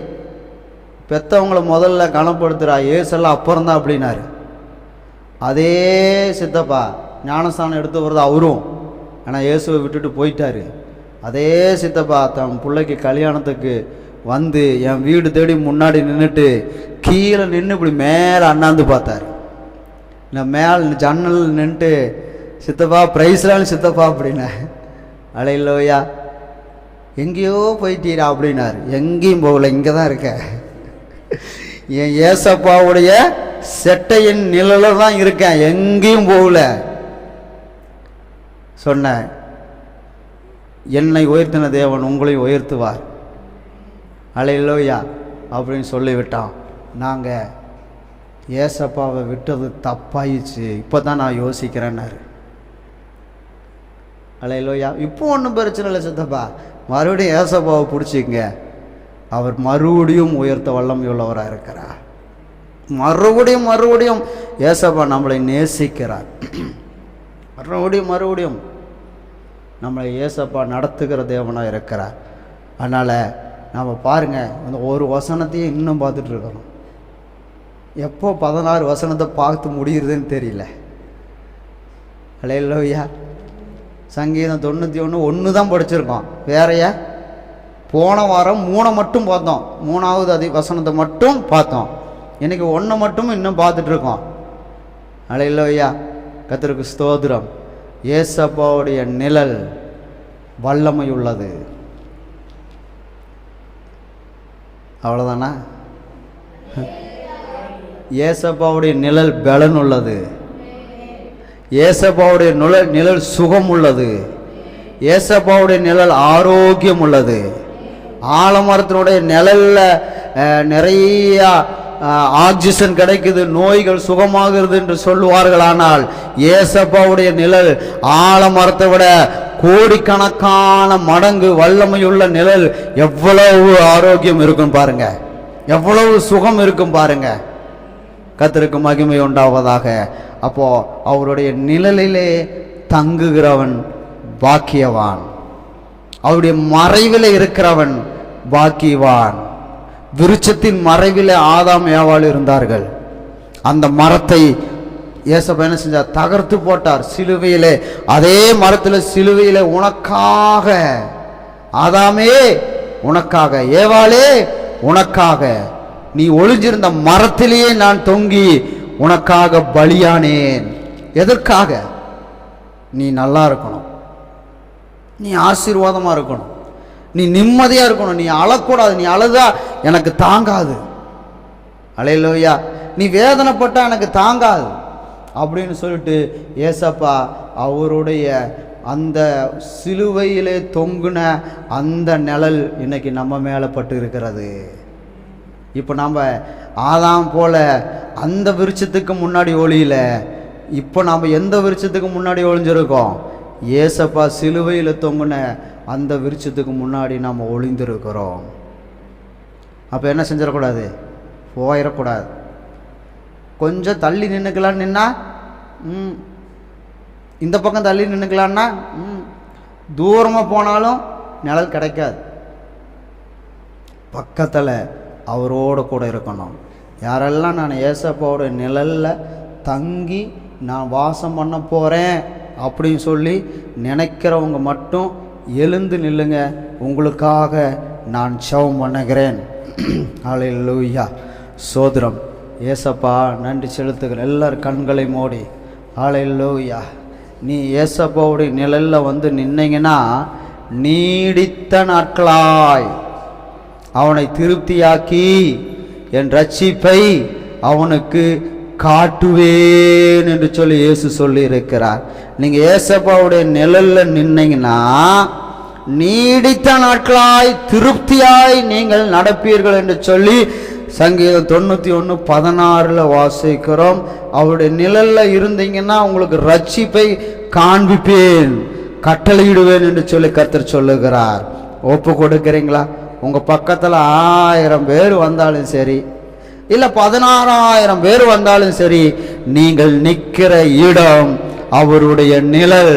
பெற்றவங்களை முதல்ல கனப்படுத்துகிறா, ஏசெல்லாம் அப்புறம்தான் அப்படின்னாரு. அதே சித்தப்பா ஞானஸ்தானம் எடுத்து வருது அவரும், ஆனால் இயேசுவை விட்டுட்டு போயிட்டார். அதே சித்தப்பா தன் பிள்ளைக்கு கல்யாணத்துக்கு வந்து என் வீடு தேடி முன்னாடி நின்றுட்டு கீழே நின்று இப்படி மேலே அண்ணாந்து பார்த்தார். நான் மேலே ஜன்னல் நின்றுட்டு, சித்தப்பா பிரைஸ்லான்னு சித்தப்பா அப்படின்னா. அல்லேலூயா, எங்கேயோ போயிட்டீரா அப்படின்னாரு. எங்கேயும் போகல, இங்கே தான் இருக்க. என் ஏசப்பாவுடைய செட்டையின் நிழலில் தான் இருக்கேன், எங்கேயும் போகல. சொன்னேன், என்னை உயர்த்தின தேவன் உங்களையும் உயர்த்துவார். அல்லேலூயா அப்படின்னு சொல்லிவிட்டான். நாங்கள் ஏசப்பாவை விட்டது தப்பாயிடுச்சு, இப்போ தான் நான் யோசிக்கிறேன்னாரு. அல்லேலூயா. இப்போ ஒன்றும் பிரச்சனை இல்லை சித்தப்பா, மறுபடியும் ஏசப்பாவை பிடிச்சிங்க, அவர் மறுபடியும் உயர்த்த வல்லமை உள்ளவராக இருக்கிறார். மறுபடியும் ஏசப்பா நம்மளை நேசிக்கிறார். மறுபடியும் நம்மளை ஏசப்பா நடத்துகிற தேவனாக இருக்கிறார். அதனால் நாம் பாருங்கள், அந்த ஒரு வசனத்தையும் இன்னும் பார்த்துட்டு இருக்கிறோம். எப்போ 16 வசனத்தை பார்த்து முடியுறதுன்னு தெரியல. அல்லேலூயா. சங்கீதம் 91 தான் படிச்சிருக்கோம். வேறையா போன வாரம் 3 மட்டும் பார்த்தோம், 3வது வசனத்தை மட்டும் பார்த்தோம். இன்னைக்கு ஒன்றை மட்டும் இன்னும் பார்த்துட்டு இருக்கோம். அல்லேலூயா, கர்த்தருக்கு ஸ்தோத்திரம். ஏசப்பாவுடைய நிழல் வல்லமை உள்ளது. அவ்வளோதானா? ஏசப்பாவுடைய நிழல் பலன் உள்ளது. ஏசப்பாவுடைய நிழல் சுகம் உள்ளது. ஏசப்பாவுடைய நிழல் ஆரோக்கியம் உள்ளது. ஆலமரத்தினுடைய நிழல்ல நிறைய ஆக்சிஜன் கிடைக்குது, நோய்கள் சுகமாகிறது என்று சொல்லுவார்கள். ஆனால் ஏசப்பாவுடைய நிழல் ஆலமரத்தை விட கோடிக்கணக்கான மடங்கு வல்லமையுள்ள நிழல். எவ்வளவு ஆரோக்கியம் இருக்கும் பாருங்க, எவ்வளவு சுகம் இருக்கும் பாருங்க. கர்த்தருக்கு மகிமை உண்டாவதாக. அப்போ அவருடைய நிழலிலே தங்குகிறவன் பாக்கியவான், அவருடைய மறைவில் இருக்கிறவன் பாக்கியவான். விருட்சத்தின் மறைவில் ஆதாம் ஏவாள் இருந்தார்கள். அந்த மரத்தை ஏசப்பா என்ன செஞ்சார்? தகர்த்து போட்டார் சிலுவையிலே. அதே மரத்தில் சிலுவையிலே உனக்காக, ஆதாமே உனக்காக, ஏவாளே உனக்காக, நீ ஒளிஞ்சிருந்த மரத்திலேயே நான் தொங்கி உனக்காக பலியானேன். எதற்காக? நீ நல்லா இருக்கணும், நீ ஆசீர்வாதமாக இருக்கணும், நீ நிம்மதியாக இருக்கணும், நீ அழக்கூடாது. நீ அழுதா எனக்கு தாங்காது. அல்லேலூயா. நீ வேதனைப்பட்டா எனக்கு தாங்காது அப்படின்னு சொல்லிட்டு ஏசப்பா அவருடைய அந்த சிலுவையிலே தொங்குன அந்த நிழல் இன்னைக்கு நம்ம மேலே பட்டு இருக்கிறது. இப்போ நம்ம ஆதாம் போல அந்த விருட்சத்துக்கு முன்னாடி ஒளியில, இப்போ நாம் எந்த விருட்சத்துக்கு முன்னாடி ஒளிஞ்சிருக்கோம்? ஏசப்பா சிலுவையில் தொங்குன அந்த விருட்சத்துக்கு முன்னாடி நாம் ஒளிந்திருக்கிறோம். அப்போ என்ன செஞ்சிடக்கூடாது? போயிடக்கூடாது. கொஞ்சம் தள்ளி நின்றுக்கலான்னு நின்னா, இந்த பக்கம் தள்ளி நின்றுக்கலான்னா தூரமாக போனாலும் நிழல் கிடைக்காது. பக்கத்தில் அவரோட கூட இருக்கணும். யாரெல்லாம் நான் ஏசப்பாவோட நிழலில் தங்கி நான் வாசம் பண்ண போகிறேன் அப்படின்னு சொல்லி நினைக்கிறவங்க மட்டும் எழுந்து நில்லுங்க, உங்களுக்காக நான் ஜெபம் பண்ணுகிறேன். அல்லேலூயா, சோதரம். ஏசப்பா நன்றி செலுத்துகிறேன். எல்லாரும் கண்களை மூடி அல்லேலூயா. நீ ஏசப்பாவுடைய நிழலில் வந்து நின்னீங்கன்னா நீடித்த நாட்களாய் அவனை திருப்தியாக்கி என் ரட்சிப்பை அவனுக்கு காட்டுவேன் என்று சொல்லி இயேசு சொல்லி இருக்கிறார். நீங்க ஏசப்பாவுடைய நிழல்ல நின்னீங்கன்னா நீடித்த நாட்களாய் திருப்தியாய் நீங்கள் நடப்பீர்கள் என்று சொல்லி சங்கீதம் 91:16 வாசிக்கிறோம். அவருடைய நிழல்ல இருந்தீங்கன்னா உங்களுக்கு ரட்சிப்பை காண்பிப்பேன், கட்டளையிடுவேன் என்று சொல்லி கர்த்தர் சொல்லுகிறார். ஒப்பு கொடுக்கிறீங்களா? உங்க பக்கத்துல 1000 பேர் வந்தாலும் சரி, இல்ல 16,000 பேர் வந்தாலும் சரி, நீங்கள் நிற்கிற இடம் அவருடைய நிழல்.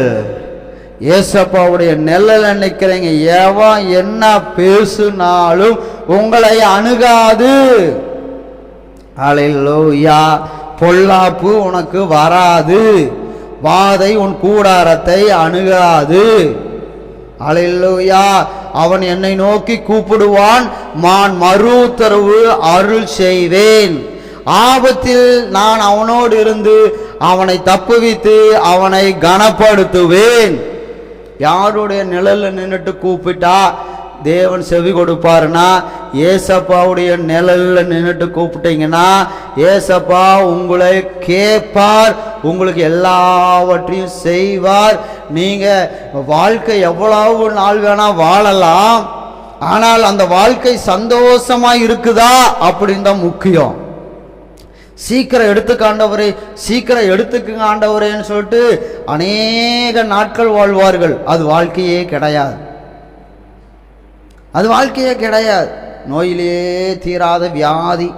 ஏசப்பாவுடைய நிழல் நிற்கிறீங்க. எவன் என்ன பேசுனாலும் உங்களை அணுகாது. அல்லேலூயா. பொல்லாப்பு உனக்கு வராது, வாதை உன் கூடாரத்தை அணுகாது. அல்லேலூயா. அவன் என்னை நோக்கி கூப்பிடுவான், நான் மறு உத்தரவு அருள் செய்வேன். ஆபத்தில் நான் அவனோடு இருந்து அவனை தப்புவித்து அவனை கனப்படுத்துவேன். யாருடைய நிழல்ல நின்றுட்டு கூப்பிட்டா தேவன் செவி கொடுப்பாருன்னா, ஏசப்பாவுடைய நிழல்ல நின்றுட்டு கூப்பிட்டீங்கன்னா ஏசப்பா உங்களை கேட்பார், உங்களுக்கு எல்லாவற்றையும் செய்வார். நீங்க வாழ்க்கை எவ்வளவு நாள் வேணா வாழலாம், ஆனால் அந்த வாழ்க்கை சந்தோஷமா இருக்குதா அப்படின்னு தான் முக்கியம். சீக்கிரம் எடுத்துக்க ஆண்டவரே, சீக்கிரம் எடுத்துக்குங்க ஆண்டவரேன்னு சொல்லிட்டு அநேக நாட்கள் வாழ்வார்கள். அது வாழ்க்கையே கிடையாது, அது வாழ்க்கையே கிடையாது. நோயிலேயே தீராத வியாதி,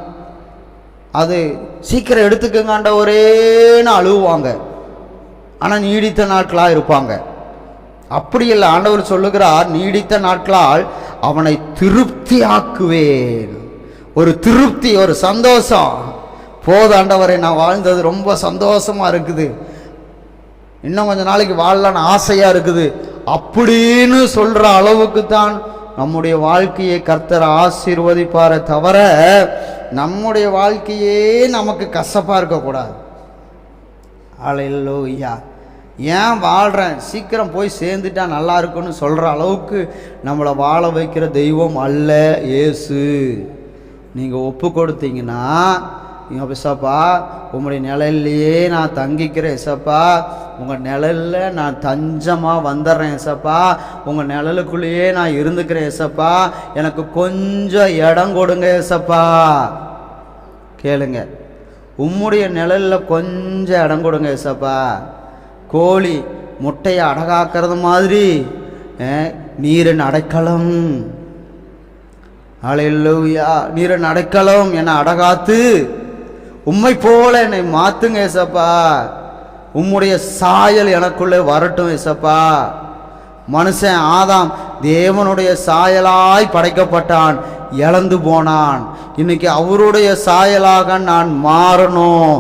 அது சீக்கிரம் எடுத்துக்குங்க ஆண்டவரேன்னு அழுவாங்க, ஆனால் நீடித்த நாட்களாக இருப்பாங்க. அப்படி இல்லை, ஆண்டவர் சொல்லுகிறார், நீடித்த நாட்களால் அவனை திருப்தி ஆக்குவேன். ஒரு திருப்தி, ஒரு சந்தோஷம். போது ஆண்டவரை, நான் வாழ்ந்தது ரொம்ப சந்தோஷமா இருக்குது, இன்னும் கொஞ்ச நாளைக்கு வாழலான்னு ஆசையா இருக்குது அப்படின்னு சொல்ற அளவுக்கு தான் நம்முடைய வாழ்க்கையை கர்த்தர் ஆசீர்வதிப்பாரே தவிர நம்முடைய வாழ்க்கையே நமக்கு கசப்பாக இருக்கக்கூடாது. அல்லேலூயா. ஏன் வாழ்கிறேன், சீக்கிரம் போய் சேர்ந்துட்டா நல்லா இருக்குன்னு சொல்கிற அளவுக்கு நம்மளை வாழ வைக்கிற தெய்வம் அல்ல இயேசு. நீங்கள் ஒப்பு கொடுத்தீங்கன்னா, ஏசப்பா உங்களுடைய நிழல்லையே நான் தங்கிக்கிறேன் ஏசப்பா, உங்கள் நிழலில் நான் தஞ்சமாக வந்துடுறேன் ஏசப்பா, உங்கள் நிழலுக்குள்ளேயே நான் இருந்துக்கிறேன் ஏசப்பா, எனக்கு கொஞ்சம் இடம் கொடுங்க ஏசப்பா. கேளுங்க, உம்முடைய நிழலில் கொஞ்சம் இடம் கொடுங்க ஏசப்பா. கோழி முட்டையை அடகாக்கிறது மாதிரி நீரின் அடைக்கலம், அல்லேலூயா, நீரின் அடைக்கலம் என்னை அடகாத்து உம்மை போல என்னை மாத்துங்க ஏசப்பா. உம்முடைய சாயல் எனக்குள்ளே வரட்டும் ஏசப்பா. மனுஷன் ஆதாம் தேவனுடைய சாயலாய் படைக்கப்பட்டான், இழந்து போனான். இன்னைக்கு அவருடைய சாயலாக நான் மாறணும்.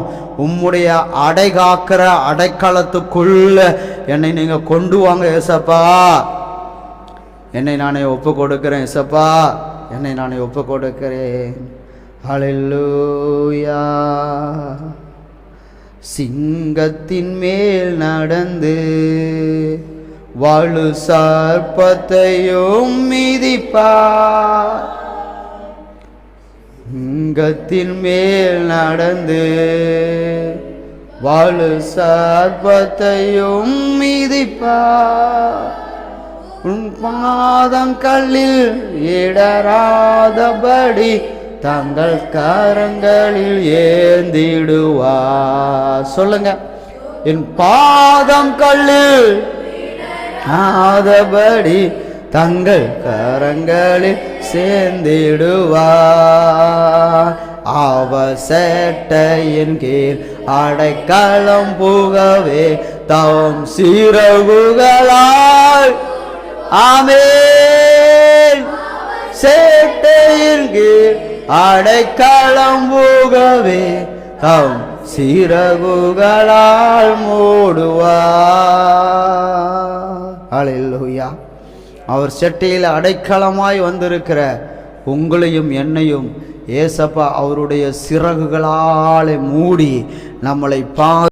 உம்முடைய அடைகாக்கிற அடைக்கலத்துக்குள்ள என்னை நீங்க கொண்டு வாங்க ஏசப்பா. என்னை நானே ஒப்பு கொடுக்கிறேன் ஏசப்பா, என்னை நானே ஒப்பு கொடுக்கிறேன். ஹல்லேலூயா. சிங்கத்தின் மேல் நடந்து வலு சர்ப்பத்தையும் மிதிப்பார். சிங்கத்தின் மேல் நடந்து வலு சர்ப்பத்தையும் மிதிப்பார். உன் பாதம் கல்லில் இடராதபடி தங்கள் கரங்களில் ஏந்திடுவார். சொல்லுங்க, என் பாதம் கல்லில் ஆதபடி தங்கள் கரங்களில் சேர்ந்திடுவார். அவர் சேட்டையின் கீழ் அடைக்கலம் புகவே தம் சிறகுகளால், ஆமென், சேட்டையின் கீழ் அடைக்கலம் புகவே தம் சிறகுகளால் மூடுவார். அல்லேலூயா. அவர் செட்டையில் அடைக்கலமாய் வந்திருக்கிற உங்களையும் என்னையும் ஏசப்பா அவருடைய சிறகுகளாலே மூடி நம்மளை